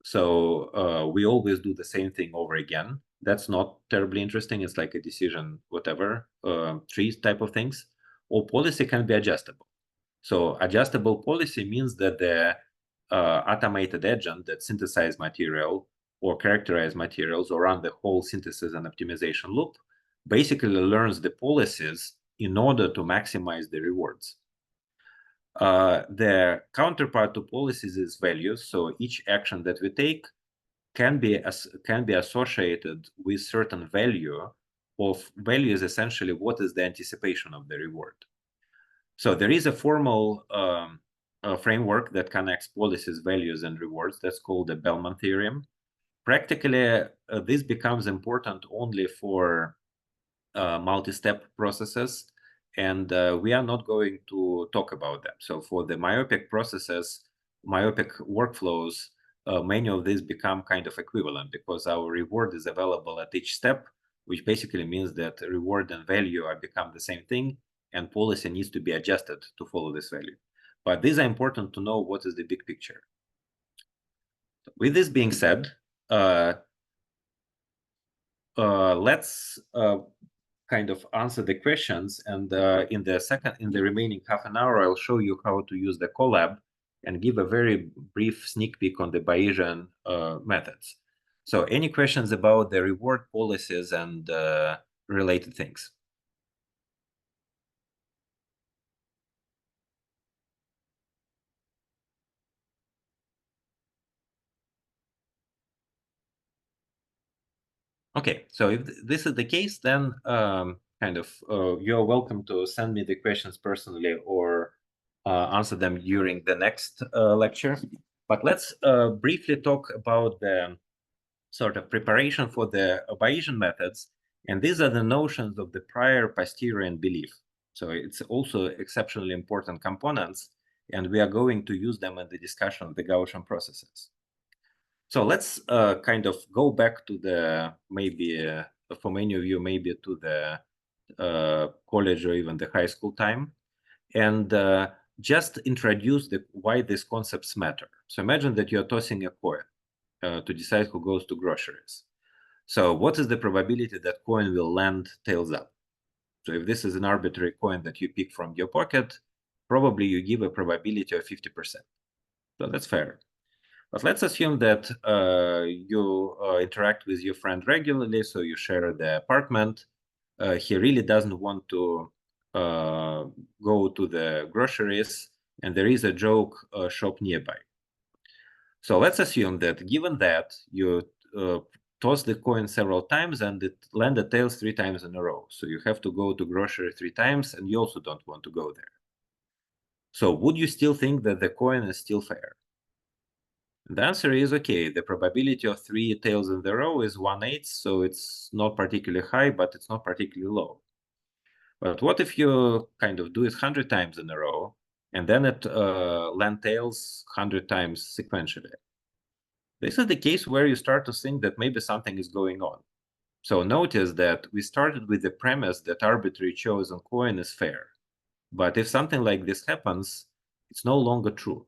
So we always do the same thing over again. That's not terribly interesting. It's like a decision, whatever, trees type of things. or policy can be adjustable. So adjustable policy means that the automated agent that synthesize material or characterize materials or run the whole synthesis and optimization loop basically learns the policies in order to maximize the rewards. The counterpart to policies is values. So each action that we take can be associated with certain value. Of value is essentially what is the anticipation of the reward. So there is a formal framework that connects policies, values, and rewards. That's called the Bellman theorem. Practically, this becomes important only for multi-step processes, and we are not going to talk about them. So for the myopic processes, myopic workflows, many of these become kind of equivalent because our reward is available at each step, which basically means that reward and value are become the same thing, and policy needs to be adjusted to follow this value. But these are important to know what is the big picture. With this being said, let's kind of answer the questions, and in the remaining half an hour, I'll show you how to use the Colab and give a very brief sneak peek on the Bayesian methods. So any questions about the reward policies and related things? Okay, so if this is the case, then you're welcome to send me the questions personally or answer them during the next lecture. But let's briefly talk about the sort of preparation for the Bayesian methods. And these are the notions of the prior, posterior, and belief. So it's also exceptionally important components, and we are going to use them in the discussion of the Gaussian processes. So let's kind of go back to the, maybe for many of you, maybe to the college or even the high school time, and just introduce why these concepts matter. So imagine that you're tossing a coin to decide who goes to groceries. So what is the probability that coin will land tails up? So if this is an arbitrary coin that you pick from your pocket, probably you give a probability of 50%. So that's fair. But let's assume that you interact with your friend regularly, so you share the apartment. He really doesn't want to go to the groceries, and there is a joke shop nearby. So let's assume that given that you toss the coin several times and it landed tails 3 times in a row. So you have to go to grocery 3 times, and you also don't want to go there. So would you still think that the coin is still fair? The answer is okay. The probability of 3 tails in the row is 1/8, so it's not particularly high, but it's not particularly low. But what if you kind of do it 100 times in a row, and then it land tails 100 times sequentially? This is the case where you start to think that maybe something is going on. So notice that we started with the premise that arbitrary chosen coin is fair. But if something like this happens, it's no longer true.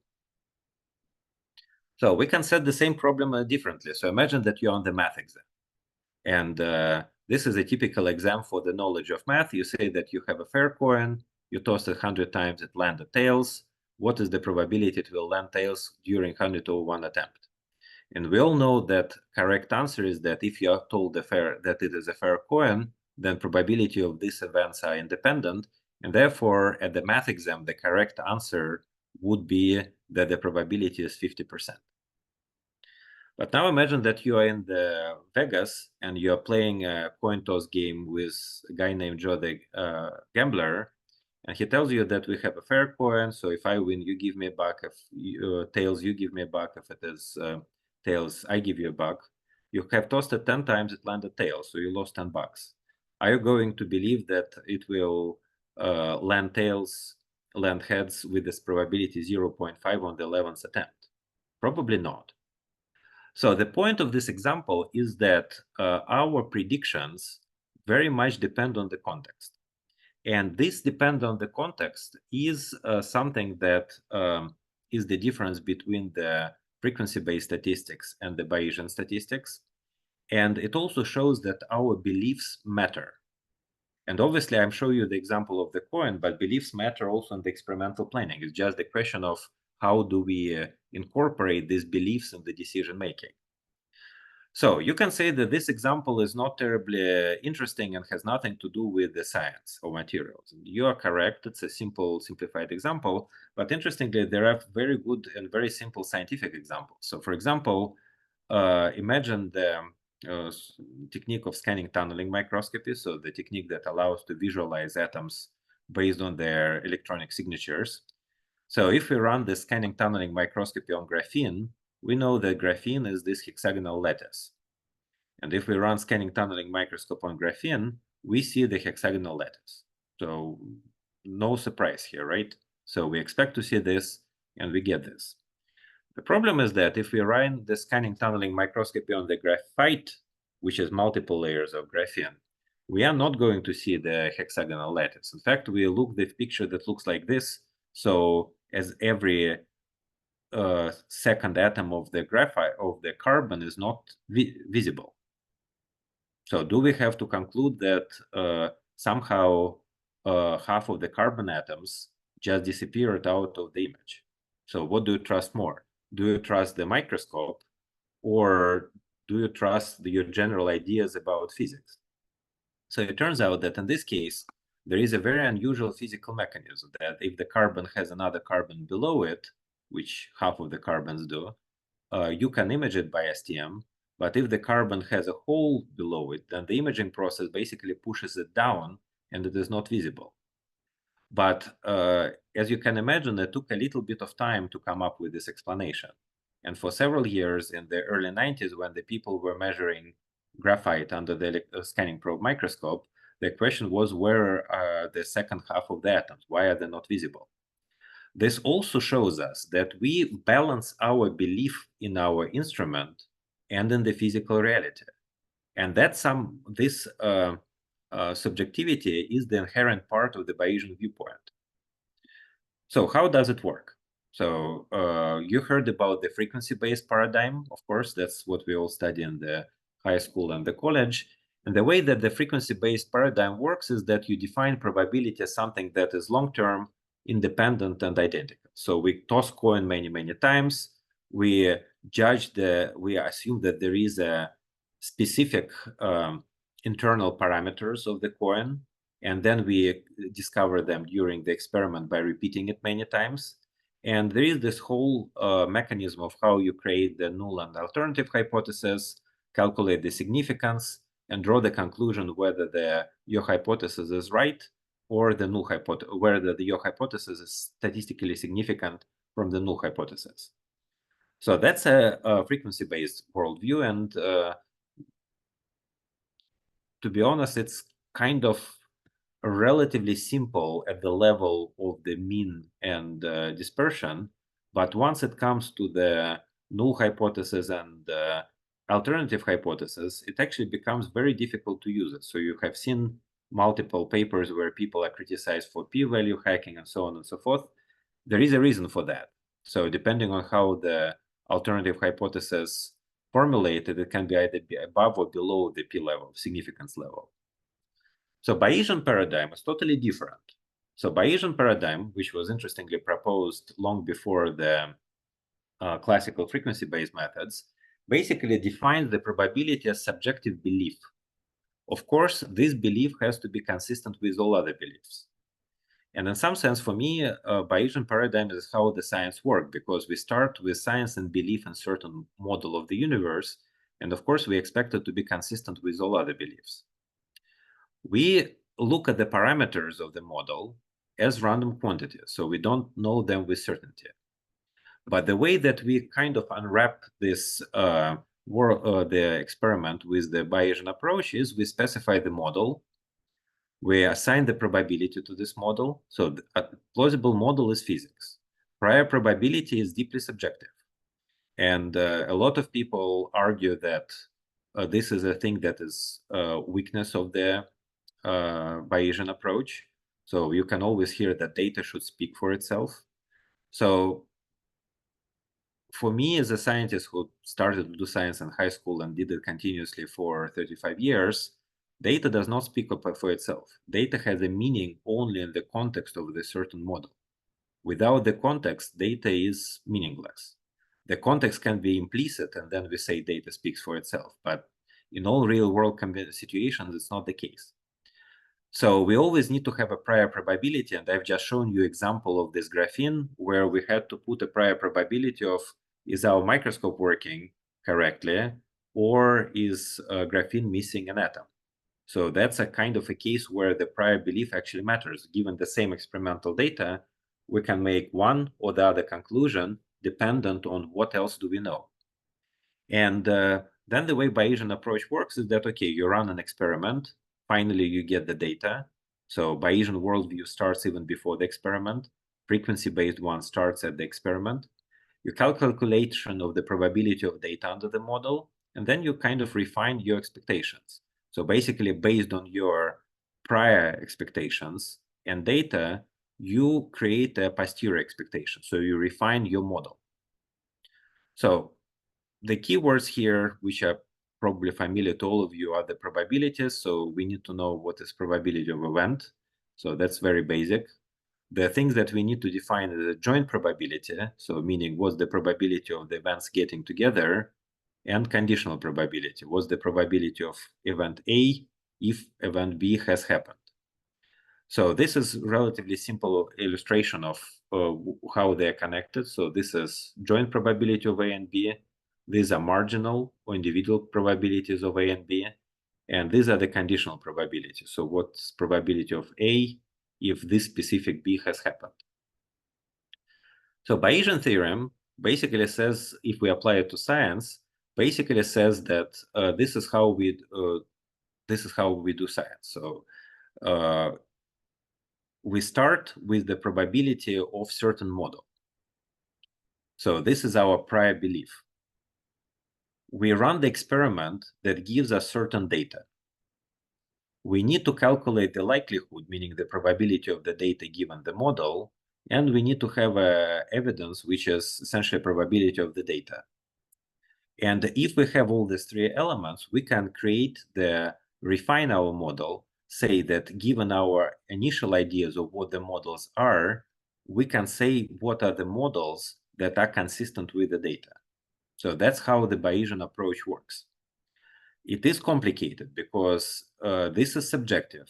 So we can set the same problem differently. So imagine that you're on the math exam. And this is a typical exam for the knowledge of math. You say that you have a fair coin, you toss it 100 times, it landed tails. What is the probability it will land tails during 101 attempt? And we all know that correct answer is that if you are told that it is a fair coin, then probability of these events are independent. And therefore, at the math exam, the correct answer would be that the probability is 50%. But now imagine that you are in the Vegas and you are playing a coin toss game with a guy named Joe the gambler, and he tells you that we have a fair coin. So if I win, you give me a buck. If tails, you give me a buck. If it is tails, I give you a buck. You have tossed it 10 times, it landed tails, so you lost 10 bucks. Are you going to believe that it will land tails, land heads with this probability 0.5 on the 11th attempt? Probably not. So the point of this example is that our predictions very much depend on the context. And this depend on the context is something that is the difference between the frequency-based statistics and the Bayesian statistics. And it also shows that our beliefs matter. And obviously, I'm showing you the example of the coin, but beliefs matter also in the experimental planning. It's just the question of how do we incorporate these beliefs in the decision making. So you can say that this example is not terribly interesting and has nothing to do with the science or materials. You are correct. It's a simplified example. But interestingly, there are very good and very simple scientific examples. So for example, imagine the technique of scanning tunneling microscopy. So the technique that allows to visualize atoms based on their electronic signatures. So if we run the scanning tunneling microscopy on graphene, we know that graphene is this hexagonal lattice. And if we run scanning tunneling microscope on graphene, we see the hexagonal lattice. So no surprise here, right? So we expect to see this, and we get this. The problem is that if we run the scanning tunneling microscopy on the graphite, which is multiple layers of graphene, we are not going to see the hexagonal lattice. In fact, we look the picture that looks like this. So as every second atom of the graphite of the carbon is not visible. So do we have to conclude that somehow half of the carbon atoms just disappeared out of the image? So what do you trust more? Do you trust the microscope, or do you trust your general ideas about physics? So it turns out that in this case, there is a very unusual physical mechanism that if the carbon has another carbon below it, which half of the carbons do, you can image it by STM. But if the carbon has a hole below it, then the imaging process basically pushes it down and it is not visible. But as you can imagine, it took a little bit of time to come up with this explanation. And for several years in the early 90s, when the people were measuring graphite under the scanning probe microscope, the question was, where are the second half of the atoms? Why are they not visible? This also shows us that we balance our belief in our instrument and in the physical reality. And that this subjectivity is the inherent part of the Bayesian viewpoint. So how does it work? So you heard about the frequency-based paradigm. Of course, that's what we all study in the high school and the college. And the way that the frequency-based paradigm works is that you define probability as something that is long-term, independent, and identical. So we toss coin many, many times. We assume that there is a specific internal parameters of the coin, and then we discover them during the experiment by repeating it many times. And there is this whole mechanism of how you create the null and alternative hypothesis, calculate the significance, and draw the conclusion whether your hypothesis is right or the null hypothesis, whether your hypothesis is statistically significant from the null hypothesis. So that's a frequency-based worldview, and to be honest, it's kind of relatively simple at the level of the mean and dispersion, but once it comes to the null hypothesis and alternative hypothesis, it actually becomes very difficult to use it. So you have seen multiple papers where people are criticized for p-value hacking and so on and so forth. There is a reason for that. So depending on how the alternative hypothesis formulated, it can be either above or below the p-level, significance level. So Bayesian paradigm is totally different. So Bayesian paradigm, which was interestingly proposed long before the classical frequency-based methods, basically defines the probability as subjective belief. Of course, this belief has to be consistent with all other beliefs. And in some sense, for me, Bayesian paradigm is how the science works, because we start with science and belief in certain model of the universe. And of course, we expect it to be consistent with all other beliefs. We look at the parameters of the model as random quantities, so we don't know them with certainty. But the way that we kind of unwrap this the experiment with the Bayesian approach is we specify the model, we assign the probability to this model. So a plausible model is physics. Prior probability is deeply subjective. And a lot of people argue that this is a thing that is a weakness of the Bayesian approach. So you can always hear that data should speak for itself. So for me, as a scientist who started to do science in high school and did it continuously for 35 years, Data does not speak for itself. Data has a meaning only in the context of the certain model. Without the context, data is meaningless. The context can be implicit, and then we say data speaks for itself. But in all real-world situations, it's not the case. So we always need to have a prior probability, and I've just shown you example of this graphene where we had to put a prior probability of is our microscope working correctly, or is graphene missing an atom? So that's a kind of a case where the prior belief actually matters. Given the same experimental data, we can make one or the other conclusion dependent on what else do we know. And then the way Bayesian approach works is that, okay, you run an experiment, finally you get the data. So Bayesian worldview starts even before the experiment. Frequency-based one starts at the experiment. You calculation of the probability of data under the model, and then you kind of refine your expectations. So basically, based on your prior expectations and data, you create a posterior expectation. So you refine your model. So the keywords here, which are probably familiar to all of you, are the probabilities. So we need to know what is probability of event. So that's very basic. The things that we need to define is a joint probability, so meaning what's the probability of the events getting together, and conditional probability, what's the probability of event A if event B has happened. So this is relatively simple illustration of how they're connected. So this is joint probability of A and B. These are marginal or individual probabilities of A and B. And these are the conditional probabilities. So what's probability of A if this specific B has happened? So Bayesian theorem basically says, if we apply it to science, basically says that this is how we do science. So we start with the probability of certain model. So this is our prior belief. We run the experiment that gives us certain data. We need to calculate the likelihood, meaning the probability of the data given the model, and we need to have evidence, which is essentially probability of the data. And if we have all these three elements, we can refine our model, say that given our initial ideas of what the models are, we can say what are the models that are consistent with the data. So that's how the Bayesian approach works. It is complicated because this is subjective.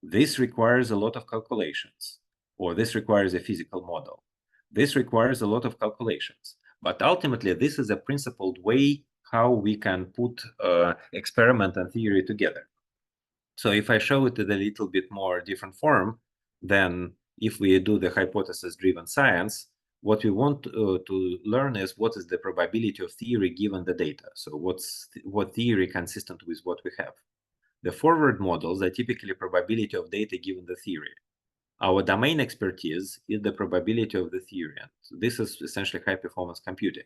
This requires a lot of calculations, or this requires a physical model. This requires a lot of calculations. But ultimately, this is a principled way how we can put experiment and theory together. So if I show it in a little bit more different form, then if we do the hypothesis-driven science, what we want to learn is what is the probability of theory given the data. So what theory consistent with what we have. The forward models are typically probability of data given the theory. Our domain expertise is the probability of the theory. And this is essentially high-performance computing.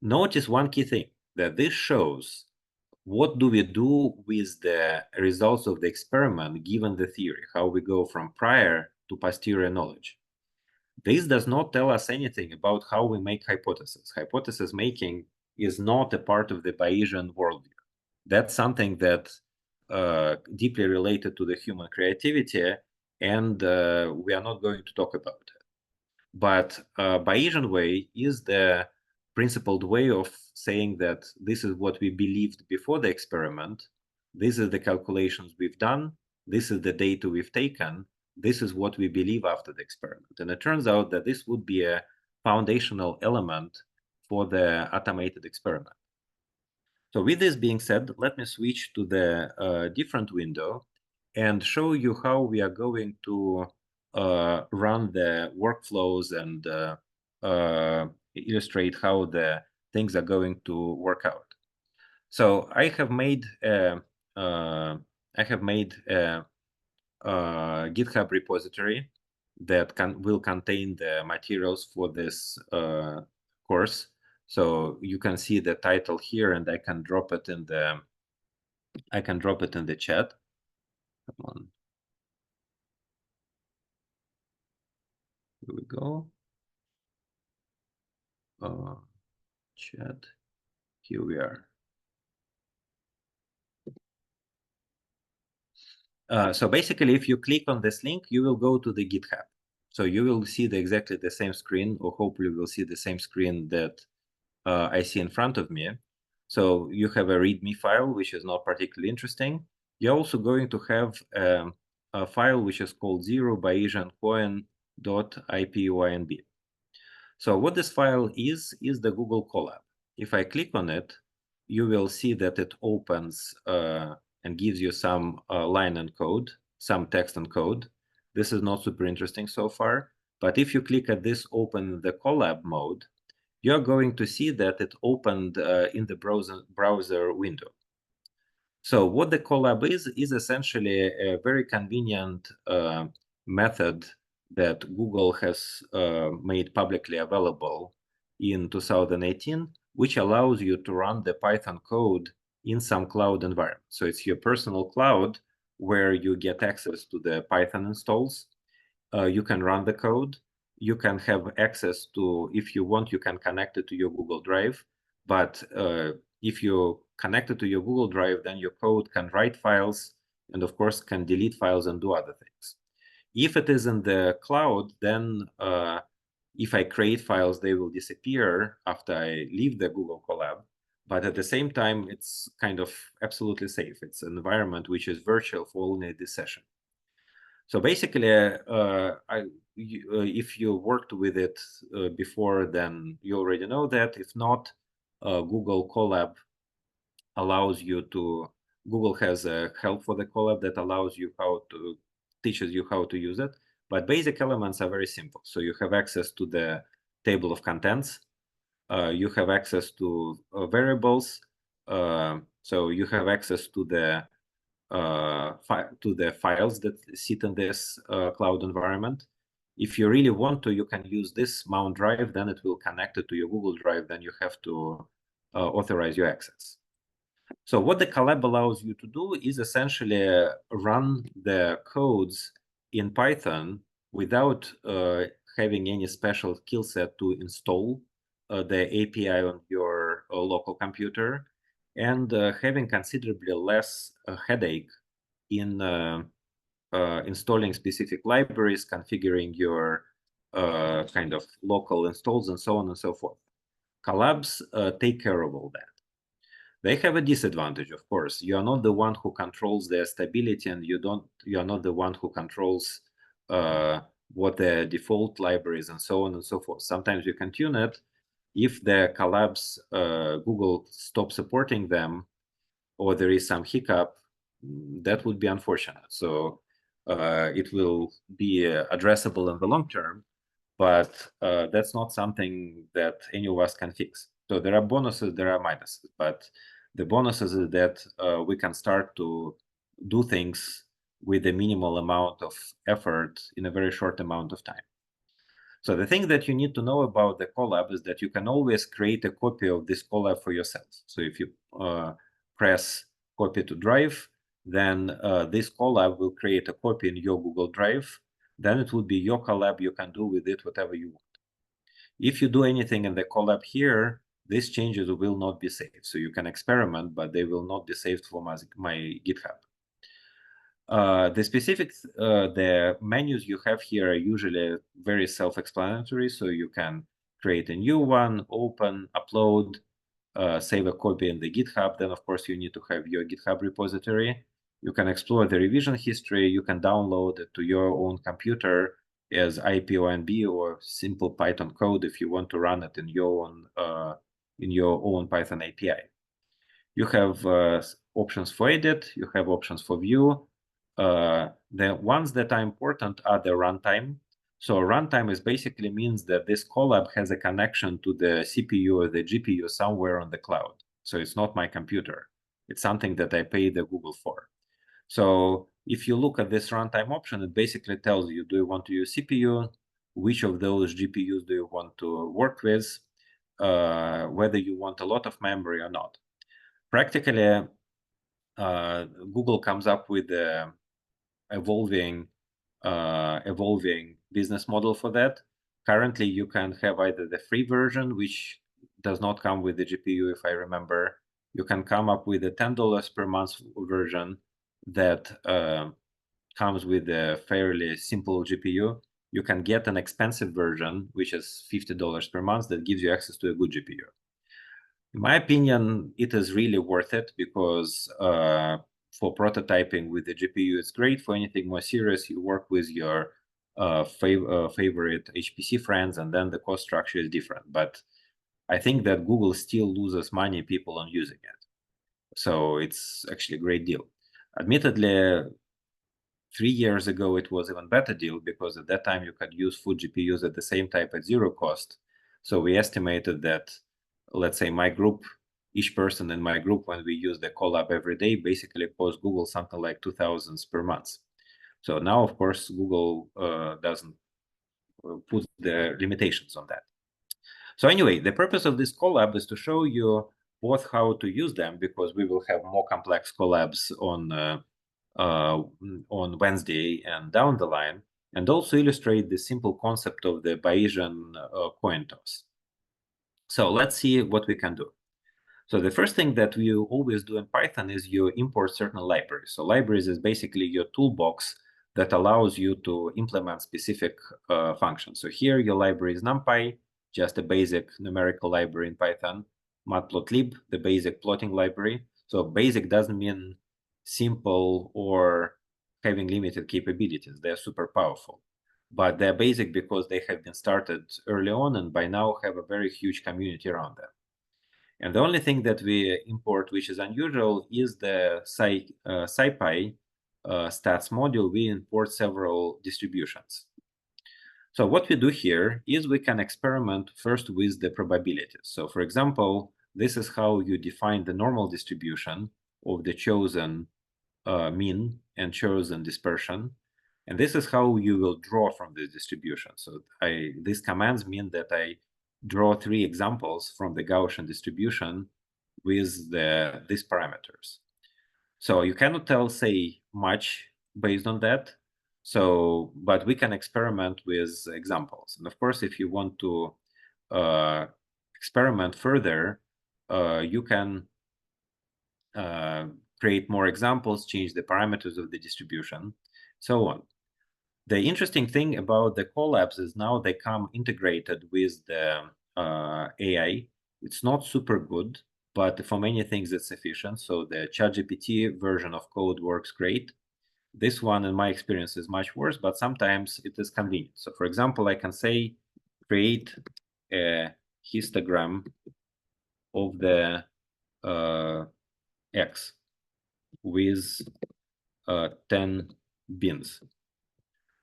Notice one key thing, that this shows what do we do with the results of the experiment given the theory, how we go from prior to posterior knowledge. This does not tell us anything about how we make hypotheses. Hypothesis making is not a part of the Bayesian worldview. That's something that deeply related to the human creativity, and we are not going to talk about it. But Bayesian way is the principled way of saying that this is what we believed before the experiment, this is the calculations we've done, this is the data we've taken, this is what we believe after the experiment. And it turns out that this would be a foundational element for the automated experiment. So with this being said, let me switch to the different window and show you how we are going to run the workflows and illustrate how the things are going to work out. So I have made a GitHub repository that will contain the materials for this course. So you can see the title here, and I can drop it in the chat. Come on. Here we go. Chat. Here we are. So basically, if you click on this link, you will go to the GitHub. So you will see exactly the same screen, or hopefully will see the same screen that I see in front of me. So you have a README file, which is not particularly interesting. You're also going to have a file which is called 0bayesiancoin.ipynb. So what this file is the Google Colab. If I click on it, you will see that it opens and gives you some line and code, some text and code. This is not super interesting so far, but if you click at this open the Colab mode, you're going to see that it opened in the browser window. So what the Colab is essentially a very convenient method that Google has made publicly available in 2018, which allows you to run the Python code in some cloud environment. So it's your personal cloud where you get access to the Python installs. You can run the code. You can have access to, if you want, you can connect it to your Google Drive. But if you connect it to your Google Drive, then your code can write files and, of course, can delete files and do other things. If it is in the cloud, then if I create files, they will disappear after I leave the Google Colab. But at the same time, it's kind of absolutely safe. It's an environment which is virtual for only this session. So basically, if you worked with it before, then you already know that. If not, Google Colab allows you to, Google has a help for the Colab that allows you teaches you how to use it. But basic elements are very simple. So you have access to the table of contents. You have access to variables. So you have access to the files that sit in this cloud environment. If you really want to, you can use this mount drive, then it will connect it to your Google Drive, then you have to authorize your access. So what the Colab allows you to do is essentially run the codes in Python without having any special skill set to install the API on your local computer, and having considerably less headache in installing specific libraries, configuring your kind of local installs, and so on and so forth. Colabs take care of all that. They have a disadvantage, of course. You are not the one who controls their stability, and you are not the one who controls what the default libraries and so on and so forth. Sometimes you can tune it. If the Colabs, Google stops supporting them, or there is some hiccup, that would be unfortunate. So it will be addressable in the long term, but that's not something that any of us can fix. So there are bonuses, there are minuses, but the bonuses is that we can start to do things with a minimal amount of effort in a very short amount of time. So the thing that you need to know about the Colab is that you can always create a copy of this Colab for yourself. So if you press copy to drive, then this Colab will create a copy in your Google Drive. Then it will be your Colab. You can do with it whatever you want. If you do anything in the Colab here, these changes will not be saved. So you can experiment, but they will not be saved for my GitHub. The specifics, the menus you have here are usually very self-explanatory. So you can create a new one, open, upload, save a copy in the GitHub. Then, of course, you need to have your GitHub repository. You can explore the revision history. You can download it to your own computer as IPYNB or simple Python code if you want to run it in your own Python API. You have options for edit. You have options for view. The ones that are important are the runtime. So runtime is basically means that this Colab has a connection to the CPU or the GPU somewhere on the cloud. So it's not my computer. It's something that I pay the Google for. So if you look at this runtime option, it basically tells you, do you want to use CPU? Which of those GPUs do you want to work with? Whether you want a lot of memory or not. Practically, Google comes up with the evolving business model for that. Currently, you can have either the free version, which does not come with the GPU, if I remember. You can come up with a $10 per month version that comes with a fairly simple GPU, you can get an expensive version, which is $50 per month, that gives you access to a good GPU. In my opinion, it is really worth it because for prototyping with the GPU, it's great. For anything more serious, you work with your favorite HPC friends, and then the cost structure is different. But I think that Google still loses money people on using it. So it's actually a great deal. Admittedly, 3 years ago, it was even better deal because at that time you could use full GPUs at the same time at zero cost. So we estimated that, let's say my group, each person in my group, when we use the Colab every day, basically costs Google something like 2,000 per month. So now, of course, Google doesn't put the limitations on that. So anyway, the purpose of this Colab is to show you both how to use them, because we will have more complex collabs on Wednesday and down the line, and also illustrate the simple concept of the Bayesian coin toss. So let's see what we can do. So the first thing that we always do in Python is you import certain libraries. So libraries is basically your toolbox that allows you to implement specific functions. So here your library is NumPy, just a basic numerical library in Python. Matplotlib, the basic plotting library. So basic doesn't mean simple or having limited capabilities. They're super powerful. But they're basic because they have been started early on and by now have a very huge community around them. And the only thing that we import, which is unusual, is the SciPy stats module. We import several distributions. So what we do here is we can experiment first with the probabilities. So for example, this is how you define the normal distribution of the chosen mean and chosen dispersion. And this is how you will draw from this distribution. So these commands mean that I draw 3 examples from the Gaussian distribution with these parameters. So you cannot tell, say, much based on that. So, but we can experiment with examples. And of course, if you want to experiment further, you can create more examples, change the parameters of the distribution, so on. The interesting thing about the collabs is now they come integrated with the AI. It's not super good, but for many things it's sufficient. So the ChatGPT version of code works great. This one, in my experience, is much worse, but sometimes it is convenient. So for example, I can say, create a histogram of the X with 10 bins.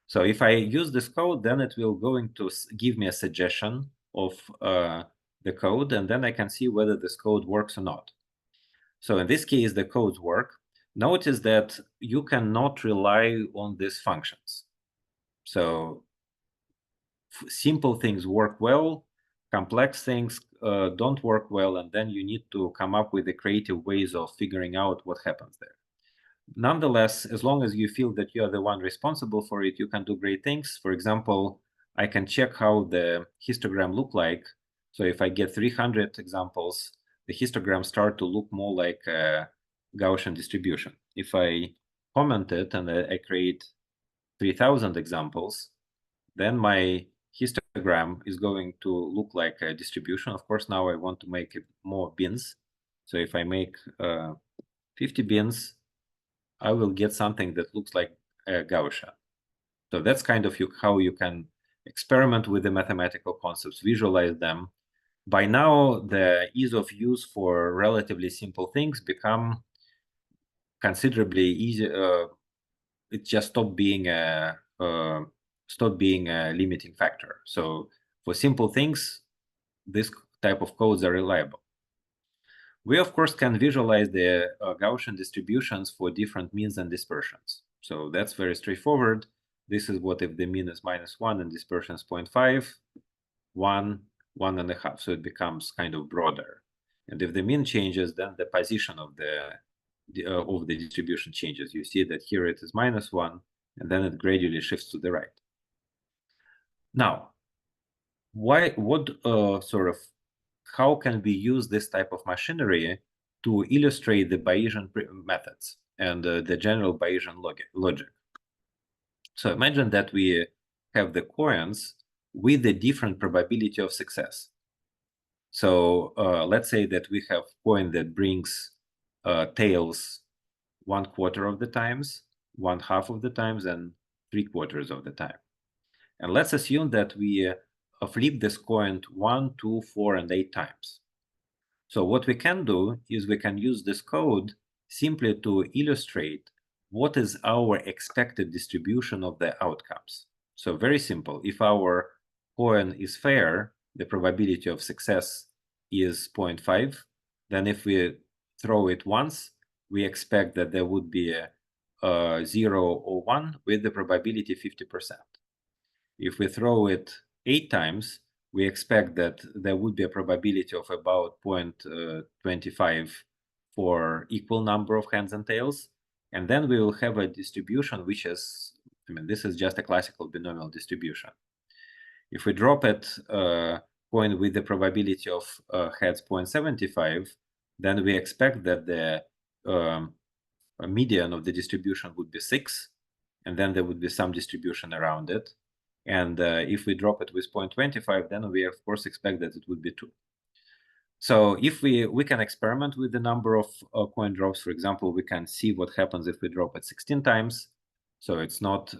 So if I use this code, then it will going to give me a suggestion of the code, and then I can see whether this code works or not. So in this case, the codes work. Notice that you cannot rely on these functions. So simple things work well, complex things don't work well, and then you need to come up with the creative ways of figuring out what happens there. Nonetheless, as long as you feel that you are the one responsible for it, you can do great things. For example, I can check how the histogram look like. So if I get 300 examples, the histograms start to look more like a Gaussian distribution. If I comment it and I create 3,000 examples, then my histogram is going to look like a distribution. Of course, now I want to make it more bins. So if I make 50 bins, I will get something that looks like a Gaussian. So that's kind of how you can experiment with the mathematical concepts, visualize them. By now, the ease of use for relatively simple things become considerably easy. It just stopped being a limiting factor. So for simple things, this type of codes are reliable. We, of course, can visualize the Gaussian distributions for different means and dispersions. So that's very straightforward. This is what if the mean is -1 and dispersion is 0.5, 1, 1.5. So it becomes kind of broader. And if the mean changes, then the position of the distribution changes. You see that here it is -1, and then it gradually shifts to the right. Now, how can we use this type of machinery to illustrate the Bayesian methods and the general Bayesian logic? So imagine that we have the coins with a different probability of success. So let's say that we have coin that brings tails 1/4 of the times, 1/2 of the times, and 3/4 of the time. And let's assume that we flip this coin 1, 2, 4, and 8 times. So what we can do is we can use this code simply to illustrate what is our expected distribution of the outcomes. So very simple. If our coin is fair, the probability of success is 0.5. Then if we throw it once, we expect that there would be a 0 or 1 with the probability 50%. If we throw it 8 times, we expect that there would be a probability of about 0.25 for equal number of heads and tails. And then we will have a distribution which is, this is just a classical binomial distribution. If we drop it coin with the probability of heads 0.75, then we expect that the median of the distribution would be 6, and then there would be some distribution around it. And if we drop it with 0.25, then we of course expect that it would be 2. So if we can experiment with the number of coin drops. For example, we can see what happens if we drop it 16 times. So it's not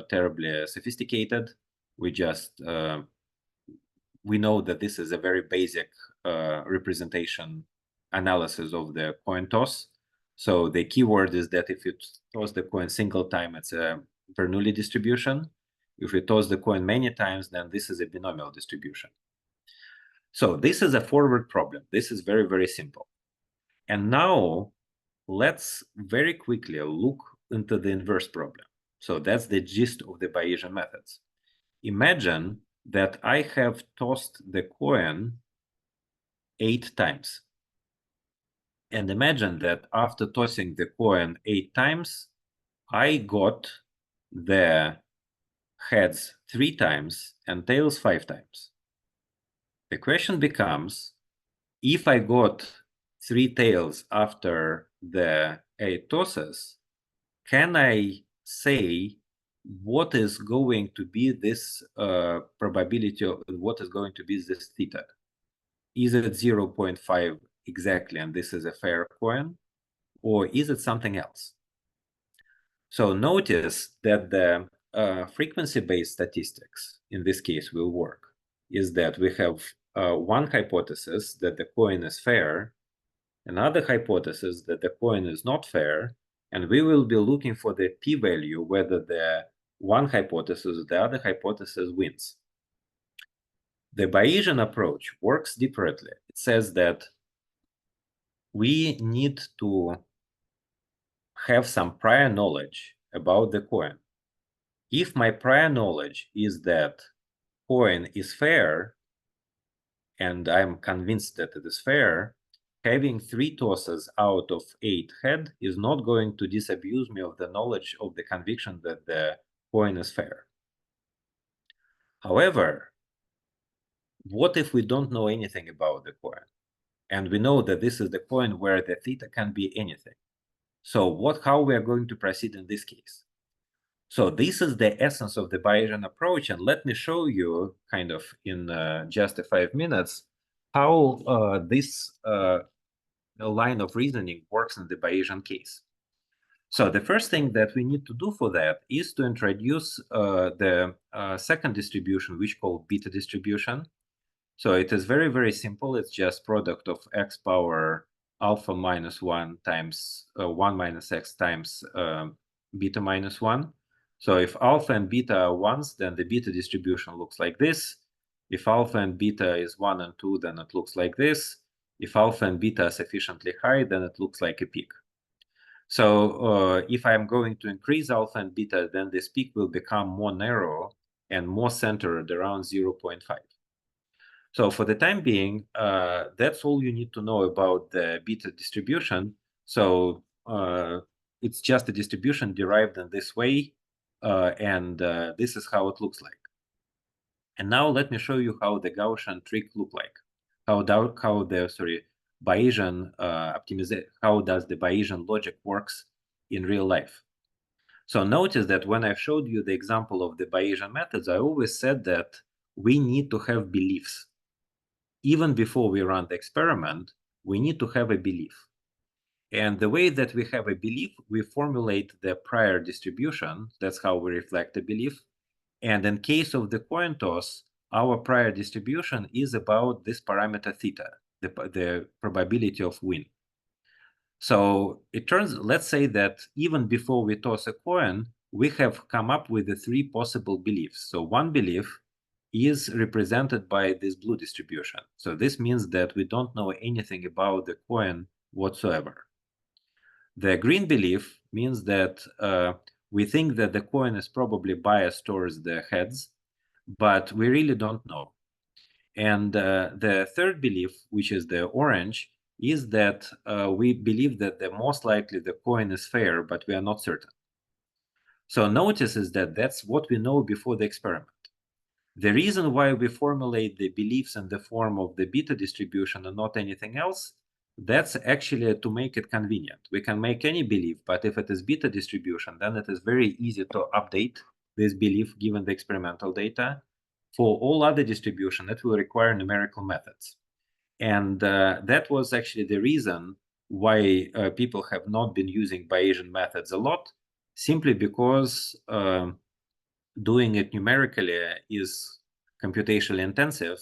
terribly sophisticated. We just we know that this is a very basic representation analysis of the coin toss. So the keyword is that if you toss the coin single time, it's a Bernoulli distribution. If you toss the coin many times, then this is a binomial distribution. So this is a forward problem. This is very, very simple. And now let's very quickly look into the inverse problem. So that's the gist of the Bayesian methods. Imagine that I have tossed the coin 8 times. And imagine that after tossing the coin 8 times, I got the heads 3 times and tails 5 times. The question becomes, if I got 3 tails after the 8 tosses, can I say what is going to be this probability of what is going to be this theta? Is it 0.5 exactly, and this is a fair coin, or is it something else? So notice that the frequency-based statistics in this case will work. Is that we have one hypothesis that the coin is fair, another hypothesis that the coin is not fair, and we will be looking for the p-value, whether the one hypothesis or the other hypothesis wins. The Bayesian approach works differently. It says that we need to have some prior knowledge about the coin. If my prior knowledge is that coin is fair, and I'm convinced that it is fair, having 3 tosses out of 8 head is not going to disabuse me of the knowledge of the conviction that the coin is fair. However, what if we don't know anything about the coin? And we know that this is the coin where the theta can be anything. So how we are going to proceed in this case? So this is the essence of the Bayesian approach, and let me show you kind of in just 5 minutes how this line of reasoning works in the Bayesian case. So the first thing that we need to do for that is to introduce the second distribution, which is called beta distribution. So it is very, very simple. It's just product of x power alpha minus 1 times 1 minus x times beta minus 1. So if alpha and beta are 1s, then the beta distribution looks like this. If alpha and beta is 1 and 2, then it looks like this. If alpha and beta are sufficiently high, then it looks like a peak. So if I'm going to increase alpha and beta, then this peak will become more narrow and more centered around 0.5. So for the time being, that's all you need to know about the beta distribution. So it's just a distribution derived in this way, and this is how it looks like. And now let me show you how the Gaussian trick look like. How the Bayesian optimization, how does the Bayesian logic works in real life? So notice that when I showed you the example of the Bayesian methods, I always said that we need to have beliefs. Even before we run the experiment, we need to have a belief. And the way that we have a belief, we formulate the prior distribution. That's how we reflect the belief. And in case of the coin toss, our prior distribution is about this parameter theta, the probability of win. So it turns, let's say that even before we toss a coin, we have come up with the three possible beliefs. So one belief is represented by this blue distribution. So this means that we don't know anything about the coin whatsoever. The green belief means that we think that the coin is probably biased towards the heads, but we really don't know. And the third belief, which is the orange, is that we believe that the most likely the coin is fair, but we are not certain. So notice is that that's what we know before the experiment. The reason why we formulate the beliefs in the form of the beta distribution and not anything else, that's actually to make it convenient. We can make any belief, but if it is beta distribution, then it is very easy to update this belief given the experimental data. For all other distribution, it will require numerical methods. And that was actually the reason why people have not been using Bayesian methods a lot, simply because doing it numerically is computationally intensive,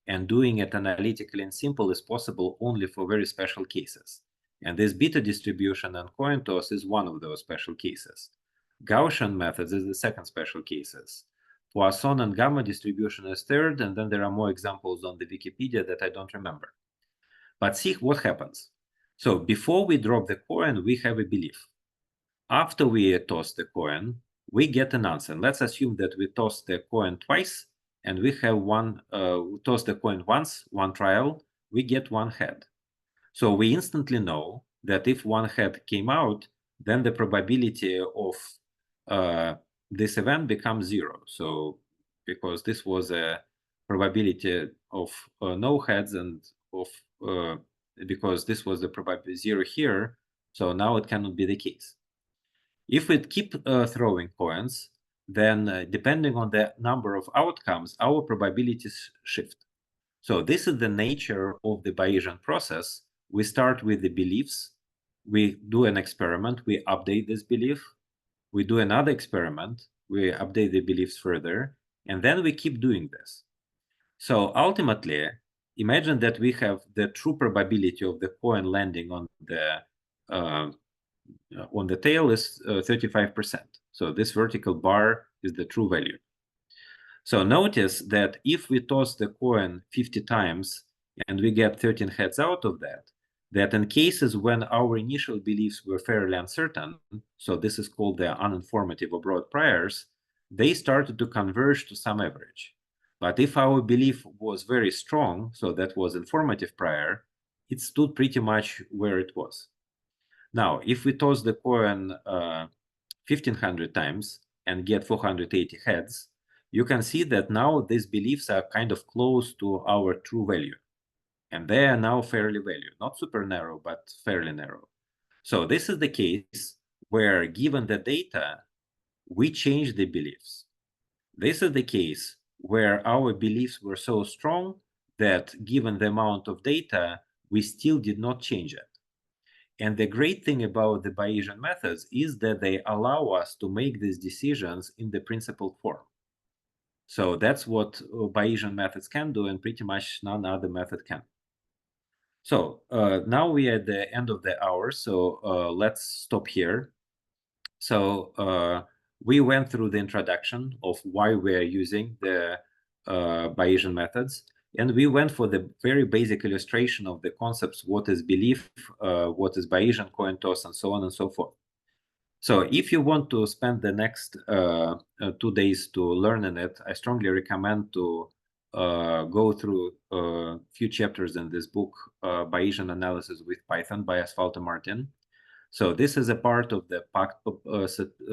and doing it analytically and simple is possible only for very special cases. And this beta distribution and coin toss is one of those special cases. Gaussian methods is the second special cases. Poisson and gamma distribution is third, and then there are more examples on the Wikipedia that I don't remember. But see what happens. So before we drop the coin, we have a belief. After we toss the coin, we get an answer. And let's assume that we toss the coin twice, and we have toss the coin once, one trial, we get one head. So we instantly know that if one head came out, then the probability of this event becomes 0. So because this was a probability of no heads, and of because this was the probability 0 here, so now it cannot be the case. If we keep throwing coins, then depending on the number of outcomes, our probabilities shift. So this is the nature of the Bayesian process. We start with the beliefs. We do an experiment. We update this belief. We do another experiment. We update the beliefs further. And then we keep doing this. So ultimately, imagine that we have the true probability of the coin landing on the tail is 35%. So this vertical bar is the true value. So notice that if we toss the coin 50 times and we get 13 heads out of that, that in cases when our initial beliefs were fairly uncertain, so this is called the uninformative or broad priors, they started to converge to some average. But if our belief was very strong, so that was informative prior, it stood pretty much where it was. Now, if we toss the coin 1,500 times and get 480 heads, you can see that now these beliefs are kind of close to our true value. And they are now fairly valued, not super narrow, but fairly narrow. So this is the case where, given the data, we change the beliefs. This is the case where our beliefs were so strong that, given the amount of data, we still did not change it. And the great thing about the Bayesian methods is that they allow us to make these decisions in the principled form. So that's what Bayesian methods can do, and pretty much none other method can. So now we are at the end of the hour, so let's stop here. So we went through the introduction of why we are using the Bayesian methods, and we went for the very basic illustration of the concepts: what is belief, what is Bayesian coin toss, and so on and so forth. So if you want to spend the next 2 days to learn in it, I strongly recommend to go through a few chapters in this book, Bayesian Analysis with Python by Asfalto Martin. So this is a part of the Pact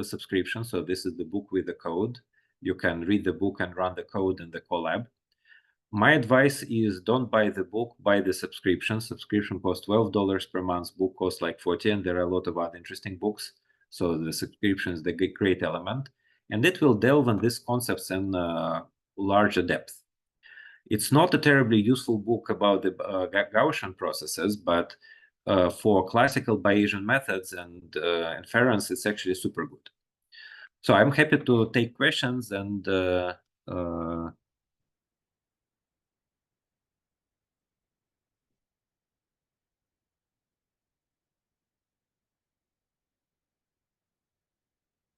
subscription. So this is the book with the code. You can read the book and run the code in the Colab. My advice is don't buy the book, buy the subscription. Subscription costs $12 per month. Book costs like $40, and there are a lot of other interesting books. So the subscription is the great element, and it will delve on these concepts in larger depth. It's not a terribly useful book about the Gaussian processes, but for classical Bayesian methods and inference, it's actually super good. So I'm happy to take questions and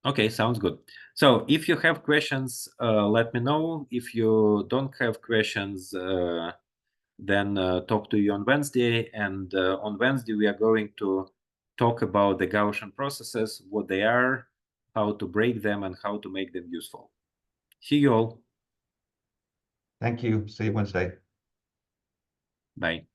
okay, sounds good. So if you have questions, let me know. If you don't have questions, then talk to you on Wednesday. And on Wednesday, we are going to talk about the Gaussian processes, what they are, how to break them, and how to make them useful. See you all. Thank you. See you Wednesday. Bye.